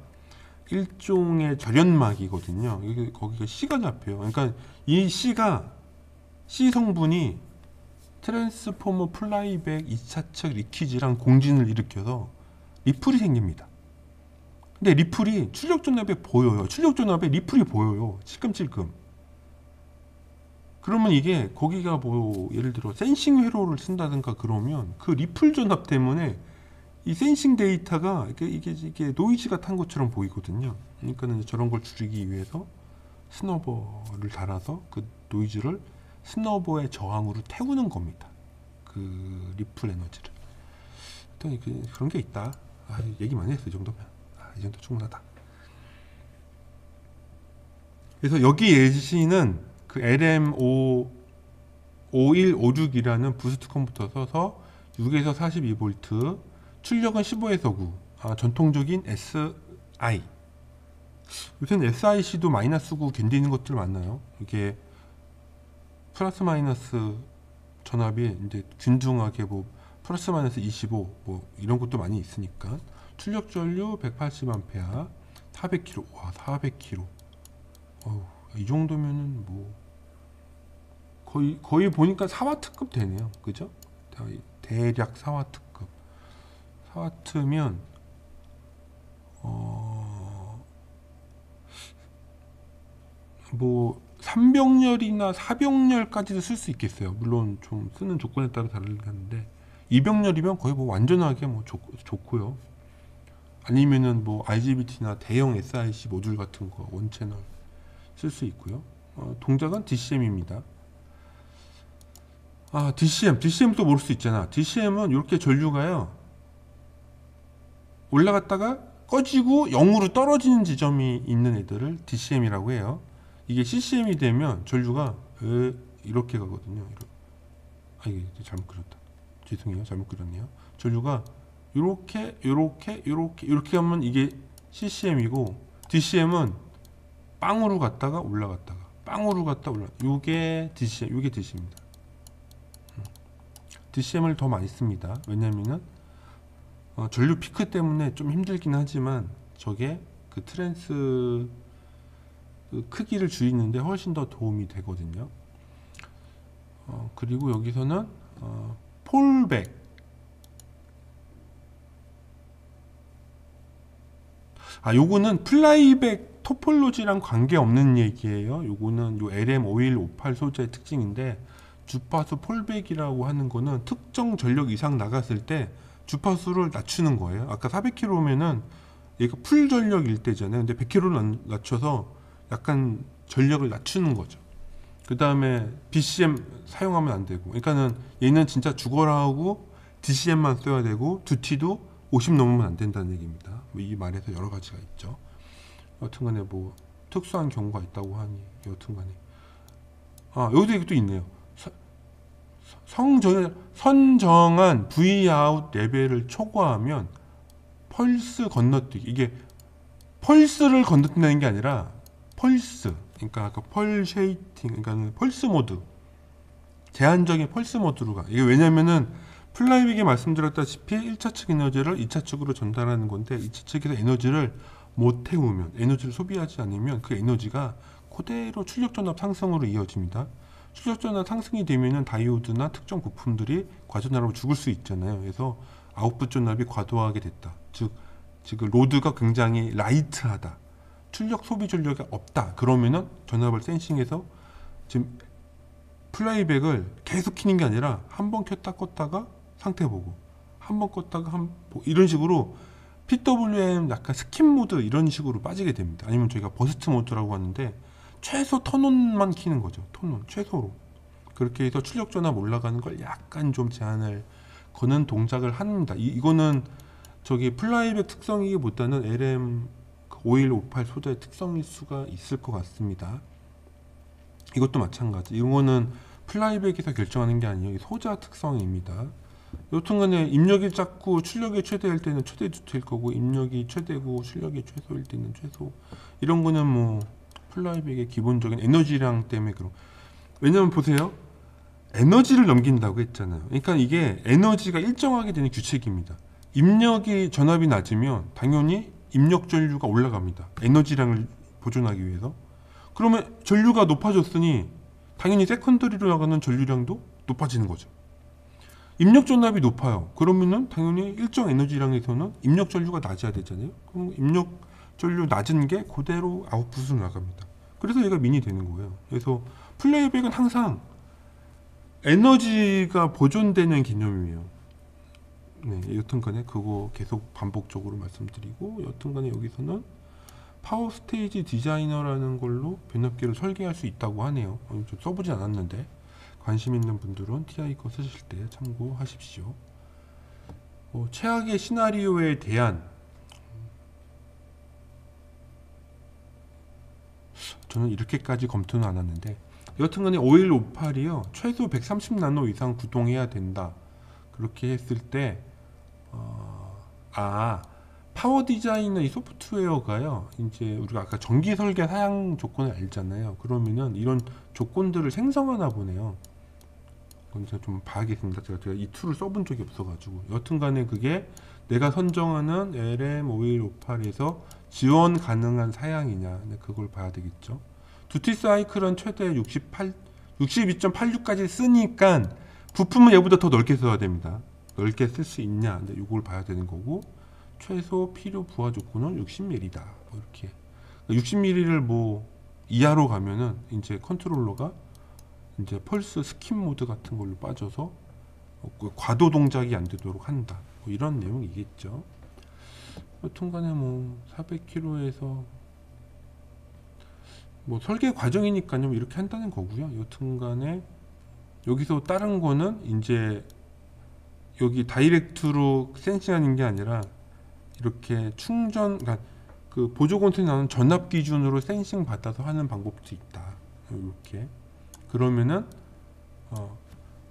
일종의 절연막이거든요. 거기가 C가 잡혀요. 그러니까 이 C 성분이 트랜스포머 플라이백 2차 측 리키지랑 공진을 일으켜서 리플이 생깁니다. 근데 리플이 출력 전압에 보여요. 출력 전압에 리플이 보여요. 찔끔찔끔. 그러면 이게 거기가 뭐 예를 들어 센싱 회로를 쓴다든가 그러면 그 리플 전압 때문에 이 센싱 데이터가 이게 노이즈가 탄 것처럼 보이거든요. 그러니까는 저런 걸 줄이기 위해서 스너버를 달아서 그 노이즈를 스너버의 저항으로 태우는 겁니다. 그 리플 에너지를. 일단 그런 게 있다. 얘기 많이 했어. 이 정도면. 이 정도 충분하다. 그래서 여기 예시는 그 LM5156이라는 부스트 컴퓨터 써서 6에서 42V 출력은 15에서 9. 전통적인 SI. 요새는 SIC도 마이너스 9 견디는 것들 많나요? 이게 플러스 마이너스 전압이 이제 균등하게 뭐 플러스 마이너스 25 뭐 이런 것도 많이 있으니까. 출력 전류 180A 400kg. 와, 400kg. 이 정도면은 뭐 거의 보니까 4와트급 되네요. 그죠? 대략 4와트급. 4와트면 뭐 3병렬이나 4병렬까지도 쓸 수 있겠어요. 물론 좀 쓰는 조건에 따라 다르긴 한데 2병렬이면 거의 뭐 완전하게 뭐 좋고요. 아니면은 뭐 IGBT나 대형 SiC 모듈 같은 거 원채널 쓸 수 있고요. 동작은 DCM입니다. DCM 또 모를 수 있잖아. DCM은 이렇게 전류가요 올라갔다가 꺼지고 0으로 떨어지는 지점이 있는 애들을 DCM이라고 해요. 이게 CCM이 되면 전류가 이렇게 가거든요. 이게 잘못 그렸다. 죄송해요. 잘못 그렸네요. 전류가 이렇게 가면 이게 CCM이고, DCM은 빵으로 갔다가 올라갔다가 빵으로 갔다 요게 DCM입니다. DCM을 더 많이 씁니다. 왜냐면은 전류 피크 때문에 좀 힘들긴 하지만 저게 그 트랜스 그 크기를 줄이는데 훨씬 더 도움이 되거든요. 그리고 여기서는 폴백, 요거는 플라이백 토폴로지랑 관계없는 얘기예요. 요거는 요 LM5158 소재의 특징인데, 주파수 폴백이라고 하는 거는 특정 전력 이상 나갔을 때 주파수를 낮추는 거예요. 아까 400km면은 얘가 풀 전력일 때잖아요. 근데 100km를 낮춰서 약간 전력을 낮추는 거죠. 그 다음에 BCM 사용하면 안 되고, 그러니까는 얘는 진짜 죽어라 하고 DCM만 써야 되고, 두티도 50 넘으면 안 된다는 얘기입니다. 이 말에서 여러 가지가 있죠. 여튼간에 뭐 특수한 경우가 있다고 하니, 여튼간에 여기도 이것도 있네요. 선정한 Vout 레벨을 초과하면 펄스 건너뛰기, 이게 펄스를 건너뛴다는 게 아니라 펄스, 그러니까 아까 펄 쉐이팅, 그러니까 펄스 모드, 제한적인 펄스 모드로 가. 이게 왜냐면은 플라이백에 말씀드렸다시피 1차 측 에너지를 2차 측으로 전달하는 건데, 2차 측에서 에너지를 못 태우면, 에너지를 소비하지 않으면 그 에너지가 그대로 출력 전압 상승으로 이어집니다. 출력 전압 상승이 되면은 다이오드나 특정 부품들이 과전압으로 죽을 수 있잖아요. 그래서 아웃풋 전압이 과도하게 됐다. 즉 로드가 굉장히 라이트하다. 출력 소비 전력이 없다. 그러면은 전압을 센싱해서 지금 플라이백을 계속 키는 게 아니라 한 번 켰다 껐다가 상태 보고, 한 번 껐다가 이런 식으로 PWM 약간 스킵 모드 이런 식으로 빠지게 됩니다. 아니면 저희가 버스트 모드라고 하는데 최소 턴온만 키는 거죠. 턴온 최소로. 그렇게 해서 출력 전압 올라가는 걸 약간 좀 제한을 거는 동작을 합니다. 이거는 저기 플라이백 특성이기보다는 LM5158 소재의 특성일 수가 있을 것 같습니다. 이것도 마찬가지. 이거는 플라이백에서 결정하는 게 아니에요. 소자 특성입니다. 여튼간에 입력이 작고 출력이 최대일 때는 최대일 거고, 입력이 최대고 출력이 최소일 때는 최소. 이런 거는 뭐 플라이백의 기본적인 에너지량 때문에 그런. 왜냐면 보세요. 에너지를 넘긴다고 했잖아요. 그러니까 이게 에너지가 일정하게 되는 규칙입니다. 입력이 전압이 낮으면 당연히 입력 전류가 올라갑니다. 에너지량을 보존하기 위해서. 그러면 전류가 높아졌으니 당연히 세컨더리로 나가는 전류량도 높아지는 거죠. 입력 전압이 높아요. 그러면은 당연히 일정 에너지량에서는 입력 전류가 낮아야 되잖아요. 그럼 입력 전류 낮은 게 그대로 아웃풋으로 나갑니다. 그래서 얘가 민이 되는 거예요. 그래서 플레이백은 항상 에너지가 보존되는 개념이에요. 네, 여튼간에 그거 계속 반복적으로 말씀드리고, 여튼간에 여기서는 파워 스테이지 디자이너라는 걸로 변압기를 설계할 수 있다고 하네요. 좀 써보진 않았는데 관심 있는 분들은 TI 거 쓰실 때 참고하십시오. 최악의 시나리오에 대한, 저는 이렇게까지 검토는 안 했는데, 여튼간에 5158이요 최소 130나노 이상 구동해야 된다. 그렇게 했을 때 파워 디자이너 이 소프트웨어가요. 이제 우리가 아까 전기 설계 사양 조건을 알잖아요. 그러면은 이런 조건들을 생성하나 보네요. 그건 제가 좀 봐야겠습니다. 제가 이 툴을 써본 적이 없어가지고. 여튼간에 그게 내가 선정하는 LM5158에서 지원 가능한 사양이냐, 그걸 봐야 되겠죠. 두티 사이클은 최대 62.86까지 쓰니까 부품은 얘보다 더 넓게 써야 됩니다. 넓게 쓸 수 있냐, 근데 이걸 봐야 되는 거고, 최소 필요 부하 조건은 60mm다. 뭐 이렇게 60mm를 뭐 이하로 가면은 이제 컨트롤러가 이제 펄스 스킵 모드 같은 걸로 빠져서 과도 동작이 안 되도록 한다. 뭐 이런 내용이겠죠. 여튼간에 뭐 400km에서 뭐 설계 과정이니까요. 이렇게 한다는 거고요. 여튼간에 여기서 다른 거는 이제 여기 다이렉트로 센싱하는 게 아니라 이렇게 충전, 그러니까 그 보조 콘센트 나오는 전압 기준으로 센싱 받아서 하는 방법도 있다. 이렇게 그러면은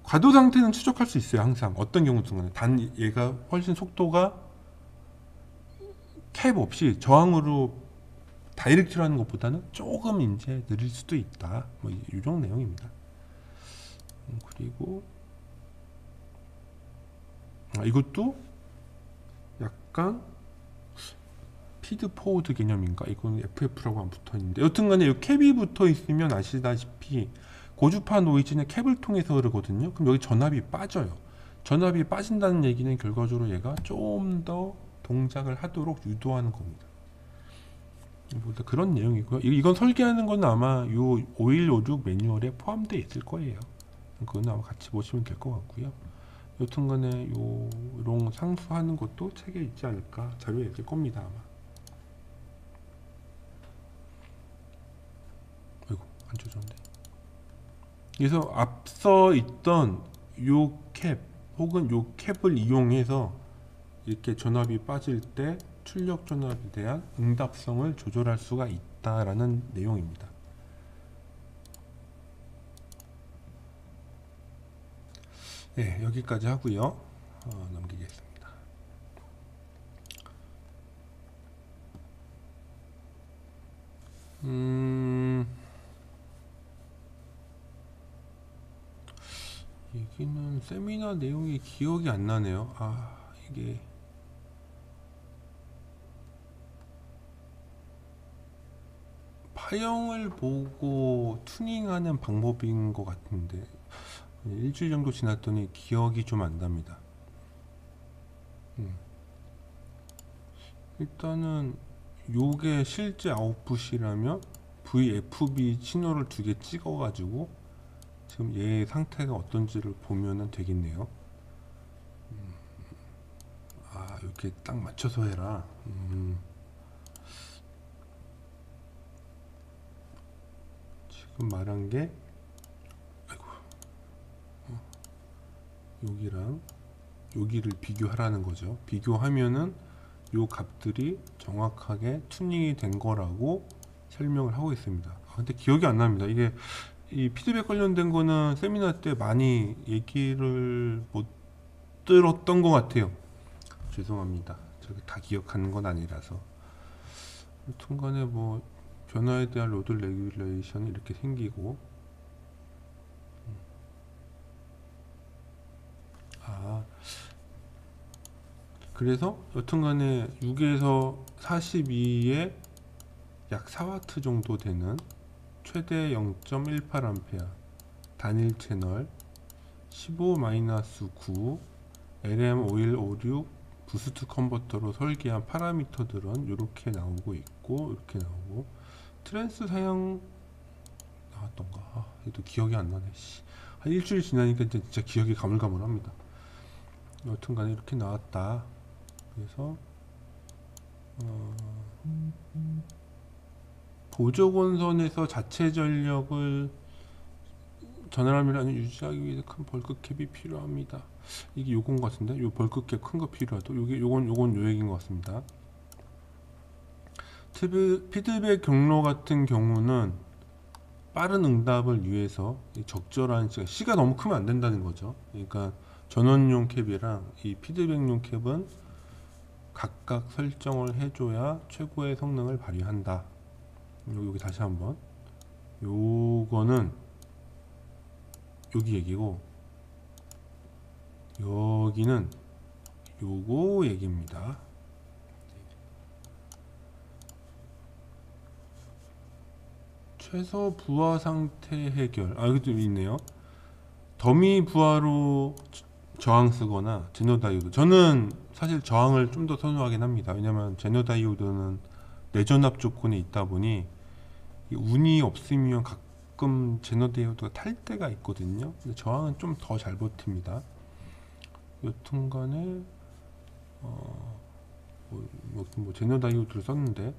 과도 상태는 추적할 수 있어요. 항상 어떤 경우든 단 얘가 훨씬 속도가 캡 없이 저항으로 다이렉트로 하는 것보다는 조금 이제 느릴 수도 있다. 뭐 이런 내용입니다. 그리고 이것도 약간 피드 포워드 개념인가? 이건 FF라고 안 붙어 있는데 여튼간에 이 캡이 붙어 있으면 아시다시피 고주파 노이즈는 캡을 통해서 흐르거든요. 그럼 여기 전압이 빠져요. 전압이 빠진다는 얘기는 결과적으로 얘가 좀 더 동작을 하도록 유도하는 겁니다. 그런 내용이고요. 이건 설계하는 건 아마 요 5156 매뉴얼에 포함되어 있을 거예요. 그건 아마 같이 보시면 될 것 같고요. 여튼간에 요런 상수하는 것도 책에 있지 않을까, 자료에 있을 겁니다 아마. 아이고 안 조졌네. 그래서 앞서 있던 요 캡 혹은 요 캡을 이용해서 이렇게 전압이 빠질 때 출력 전압에 대한 응답성을 조절할 수가 있다라는 내용입니다. 네, 여기까지 하고요. 넘기겠습니다. 여기는 세미나 내용이 기억이 안 나네요. 이게 파형을 보고 튜닝하는 방법인 것 같은데 일주일 정도 지났더니 기억이 좀 안 납니다. 일단은 요게 실제 아웃풋이라면 VFB 신호를 두 개 찍어 가지고 지금 얘의 상태가 어떤지를 보면은 되겠네요. 이렇게 딱 맞춰서 해라. 지금 말한 게 여기랑 여기를 비교하라는 거죠. 비교하면은 요 값들이 정확하게 튜닝이 된 거라고 설명을 하고 있습니다. 근데 기억이 안 납니다. 이게 이 피드백 관련된 거는 세미나 때 많이 얘기를 못 들었던 것 같아요. 죄송합니다. 저기 다 기억하는 건 아니라서. 여튼간에 뭐 변화에 대한 로드 레귤레이션이 이렇게 생기고, 그래서 여튼간에 6에서 42에 약 4W 정도 되는 최대 0.18A 단일 채널 15-9 LM5156 부스트 컨버터로 설계한 파라미터들은 이렇게 나오고 있고, 이렇게 나오고, 트랜스 사양 나왔던가? 얘도 기억이 안 나네. 한 일주일 지나니까 진짜 기억이 가물가물합니다. 여튼간에 이렇게 나왔다. 그래서 보조건선에서 자체 전력을 전환함이라는 유지하기 위해서 큰 벌크캡이 필요합니다. 이게 요건 것 같은데, 요 벌크캡 큰 거 필요하도, 요건 요 얘기인 것 같습니다. 피드백 경로 같은 경우는 빠른 응답을 위해서 적절한 시가 너무 크면 안 된다는 거죠. 그러니까 전원용 캡이랑 이 피드백용 캡은 각각 설정을 해줘야 최고의 성능을 발휘한다. 여기 다시 한번, 요거는 여기 얘기고, 여기는 요거 얘기입니다. 최소 부하 상태 해결. 여기도 있네요. 더미 부하로 저항 쓰거나 제너 다이오드. 저는 사실 저항을 좀 더 선호하긴 합니다. 왜냐면 제너 다이오드는 내전압 조건에 있다 보니 운이 없으면 가끔 제너 다이오드가 탈 때가 있거든요. 근데 저항은 좀 더 잘 버팁니다. 여튼간에 뭐 제너 다이오드를 썼는데,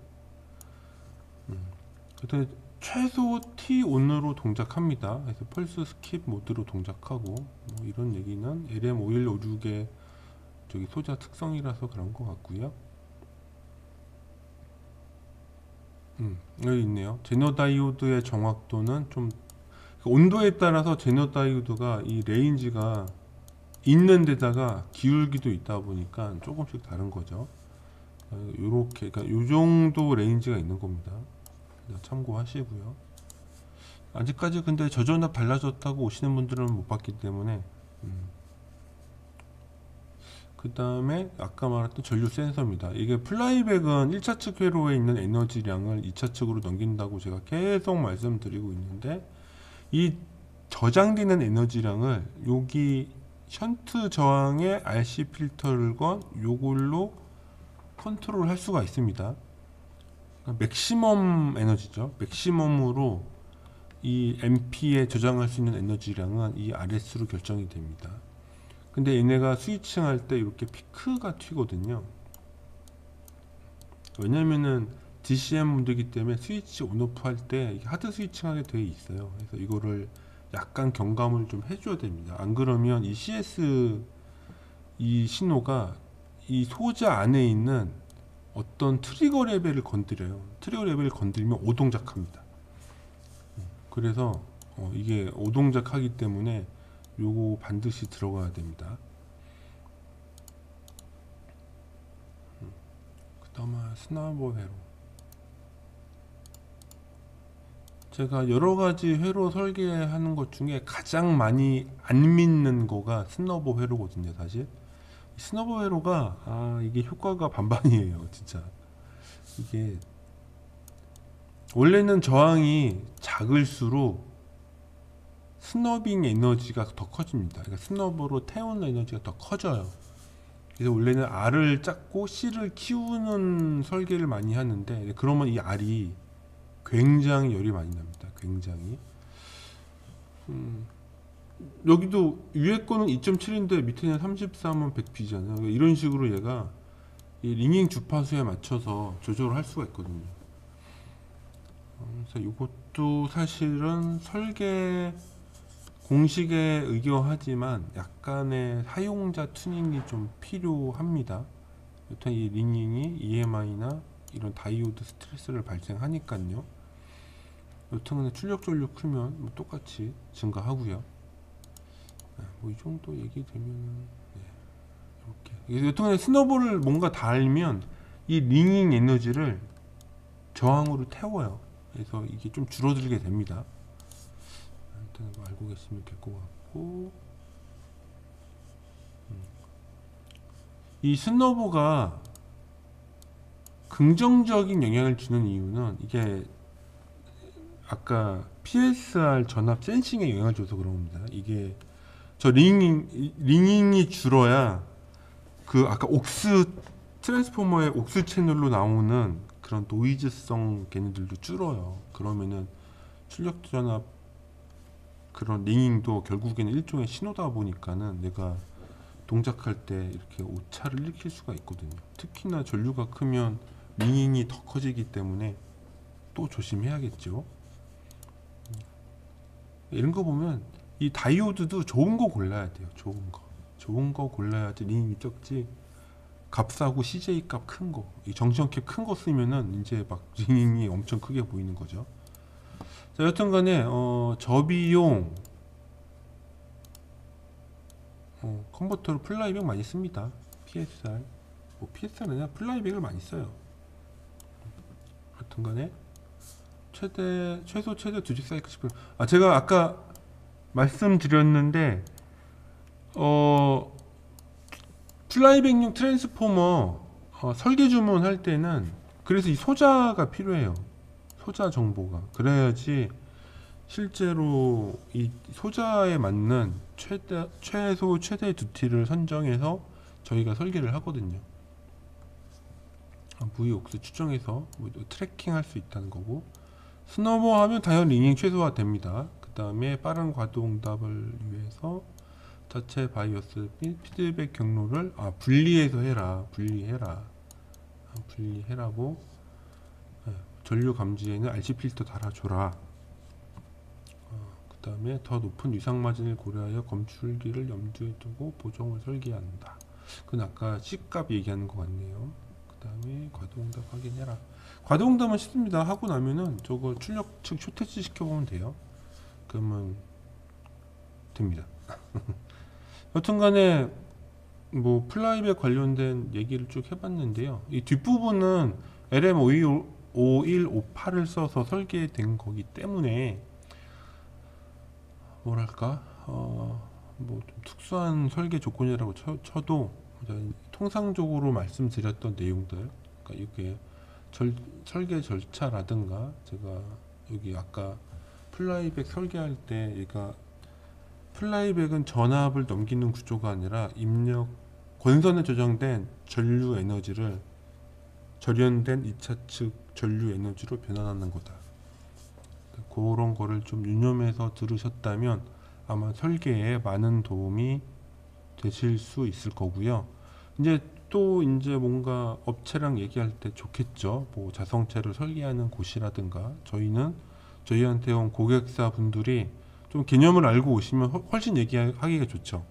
그때 최소 T-ON으로 동작합니다. 그래서 펄스 스킵 모드로 동작하고, 뭐 이런 얘기는 LM5156의 저기 소자 특성이라서 그런 것 같고요. 여기 있네요. 제너 다이오드의 정확도는 좀 온도에 따라서 제너 다이오드가 이 레인지가 있는 데다가 기울기도 있다 보니까 조금씩 다른 거죠. 요렇게, 그러니까 요 정도 레인지가 있는 겁니다. 참고하시고요. 아직까지 근데 저전압 달라졌다고 오시는 분들은 못 봤기 때문에, 그 다음에 아까 말했던 전류 센서입니다. 이게 플라이백은 1차 측 회로에 있는 에너지량을 2차 측으로 넘긴다고 제가 계속 말씀드리고 있는데, 이 저장되는 에너지량을 여기 션트 저항의 RC 필터를 건 요걸로 컨트롤 할 수가 있습니다. 맥시멈 에너지죠. 맥시멈으로 이 MP에 저장할 수 있는 에너지량은 이 RS로 결정이 됩니다. 근데 얘네가 스위칭 할 때 이렇게 피크가 튀거든요. 왜냐면은 DCM 모드이기 때문에 스위치 온오프 할 때 하드 스위칭 하게 되어 있어요. 그래서 이거를 약간 경감을 좀 해줘야 됩니다. 안 그러면 이 CS 이 신호가 이 소자 안에 있는 어떤 트리거 레벨을 건드려요. 트리거 레벨을 건드리면 오동작합니다. 그래서 이게 오동작하기 때문에 요거 반드시 들어가야 됩니다. 그 다음에 스나버 회로. 제가 여러가지 회로 설계하는 것 중에 가장 많이 안 믿는 거가 스너버 회로거든요. 사실 스너버 회로가 이게 효과가 반반이에요. 진짜 이게 원래는 저항이 작을수록 스너빙 에너지가 더 커집니다. 그러니까 스너버로 태우는 에너지가 더 커져요. 그래서 원래는 R을 작고 C를 키우는 설계를 많이 하는데, 그러면 이 R이 굉장히 열이 많이 납니다. 굉장히. 여기도 위에 거는 2.7인데 밑에는 33은 100B잖아요. 이런 식으로 얘가 이 링잉 주파수에 맞춰서 조절을 할 수가 있거든요. 그래서 이것도 사실은 설계 공식에 의거하지만 약간의 사용자 튜닝이 좀 필요합니다. 여튼 이 링잉이 EMI나 이런 다이오드 스트레스를 발생하니까요. 여튼 출력 전류 크면 뭐 똑같이 증가하고요. 뭐 이 정도 얘기 되면은 이렇게. 여튼 스노볼을 뭔가 달면 이 링잉 에너지를 저항으로 태워요. 그래서 이게 좀 줄어들게 됩니다. 일단 뭐 알고 계시면 될 것 같고, 이 스노보가 긍정적인 영향을 주는 이유는 이게 아까 PSR 전압 센싱에 영향을 줘서 그런 겁니다. 이게 저 링잉이 줄어야 그 아까 옥스 트랜스포머의 옥스 채널로 나오는 그런 노이즈성 걔네들도 줄어요. 그러면은 출력 전압 그런 링잉도 결국에는 일종의 신호다 보니까는 내가 동작할 때 이렇게 오차를 일으킬 수가 있거든요. 특히나 전류가 크면 링잉이 더 커지기 때문에 또 조심해야겠죠. 이런 거 보면 이 다이오드도 좋은 거 골라야 돼요. 좋은 거 골라야지 링잉이 적지. 값싸고 CJ 값 큰 거, 이 정시형캡 큰 거 쓰면은 이제 막 링잉이 엄청 크게 보이는 거죠. 자, 여튼간에 저비용 컨버터로 플라이백 많이 씁니다. PSR 뭐 PS는 그냥 플라이백을 많이 써요. 하여튼간에 최대 2직 사이클 10분. 제가 아까 말씀드렸는데 플라이백용 트랜스포머 설계 주문할 때는 그래서 이 소자가 필요해요. 소자 정보가 그래야지 실제로 이 소자에 맞는 최대 두티를 선정해서 저희가 설계를 하거든요. VOX 추정해서 트래킹 할 수 있다는 거고, 스노버 하면 당연히 리닝 최소화 됩니다. 그 다음에 빠른 과도응답을 위해서 자체 바이어스 피드백 경로를 분리해서 분리해라고. 전류 감지에는 RC 필터 달아줘라. 그 다음에 더 높은 유상 마진을 고려하여 검출기를 염두에 두고 보정을 설계한다. 그건 아까 C값 얘기하는 것 같네요. 그 다음에 과도응답 확인해라. 과도응답은 쉽습니다. 하고 나면은 저거 출력 측 쇼테지 시켜보면 돼요. 그러면 됩니다. 여튼간에 뭐 플라이백 관련된 얘기를 쭉 해봤는데요. 이 뒷부분은 LM5158을 써서 설계된 거기 때문에 뭐랄까 뭐 좀 특수한 설계 조건이라고 쳐도 통상적으로 말씀드렸던 내용들, 그러니까 이게 설계 절차라든가, 제가 여기 아까 플라이백 설계할 때 얘가 플라이백은 전압을 넘기는 구조가 아니라 입력 권선에 저장된 전류 에너지를 절연된 2차 측 전류 에너지로 변환하는 거다. 그런 거를 좀 유념해서 들으셨다면 아마 설계에 많은 도움이 되실 수 있을 거고요. 이제 뭔가 업체랑 얘기할 때 좋겠죠. 뭐 자성체를 설계하는 곳이라든가, 저희한테 온 고객사 분들이 좀 개념을 알고 오시면 훨씬 얘기하기가 좋죠.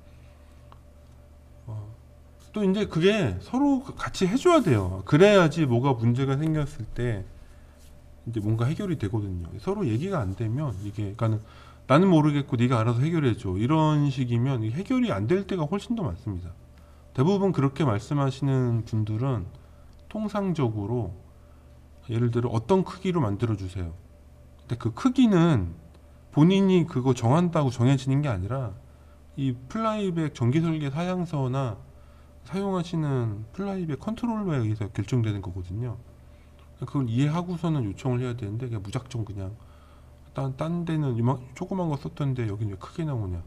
또 이제 그게 서로 같이 해줘야 돼요. 그래야지 뭐가 문제가 생겼을 때 이제 뭔가 해결이 되거든요. 서로 얘기가 안 되면 이게, 그러니까 나는 모르겠고 네가 알아서 해결해줘, 이런 식이면 해결이 안 될 때가 훨씬 더 많습니다. 대부분 그렇게 말씀하시는 분들은 통상적으로 예를 들어 어떤 크기로 만들어 주세요. 근데 그 크기는 본인이 그거 정한다고 정해지는 게 아니라 이 플라이백 전기설계 사양서나 사용하시는 플라이백 컨트롤러에 의해서 결정되는 거거든요. 그걸 이해하고서는 요청을 해야 되는데 그냥 무작정 그냥 딴 데는 조그만 거 썼던데 여기는 왜 크게 나오냐.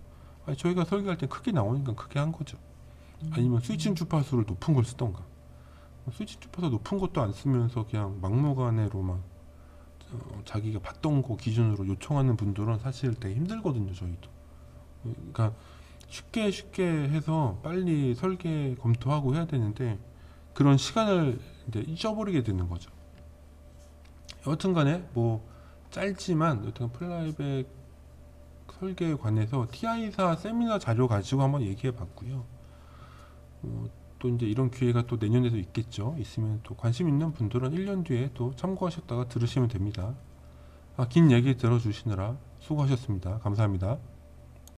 저희가 설계할 때 크게 나오니까 크게 한 거죠. 아니면 스위칭 주파수를 높은 걸 쓰던가. 스위칭 주파수 높은 것도 안 쓰면서 그냥 막무가내로 막 자기가 봤던 거 기준으로 요청하는 분들은 사실 되게 힘들거든요. 저희도. 그러니까 쉽게 해서 빨리 설계 검토하고 해야 되는데 그런 시간을 이제 잊어버리게 되는 거죠. 여튼간에 뭐 짧지만 여튼 플라이백 설계에 관해서 TI사 세미나 자료 가지고 한번 얘기해 봤고요. 또 이제 이런 기회가 또 내년에도 있겠죠. 있으면 또 관심 있는 분들은 1년 뒤에 또 참고하셨다가 들으시면 됩니다. 긴 얘기 들어주시느라 수고하셨습니다. 감사합니다.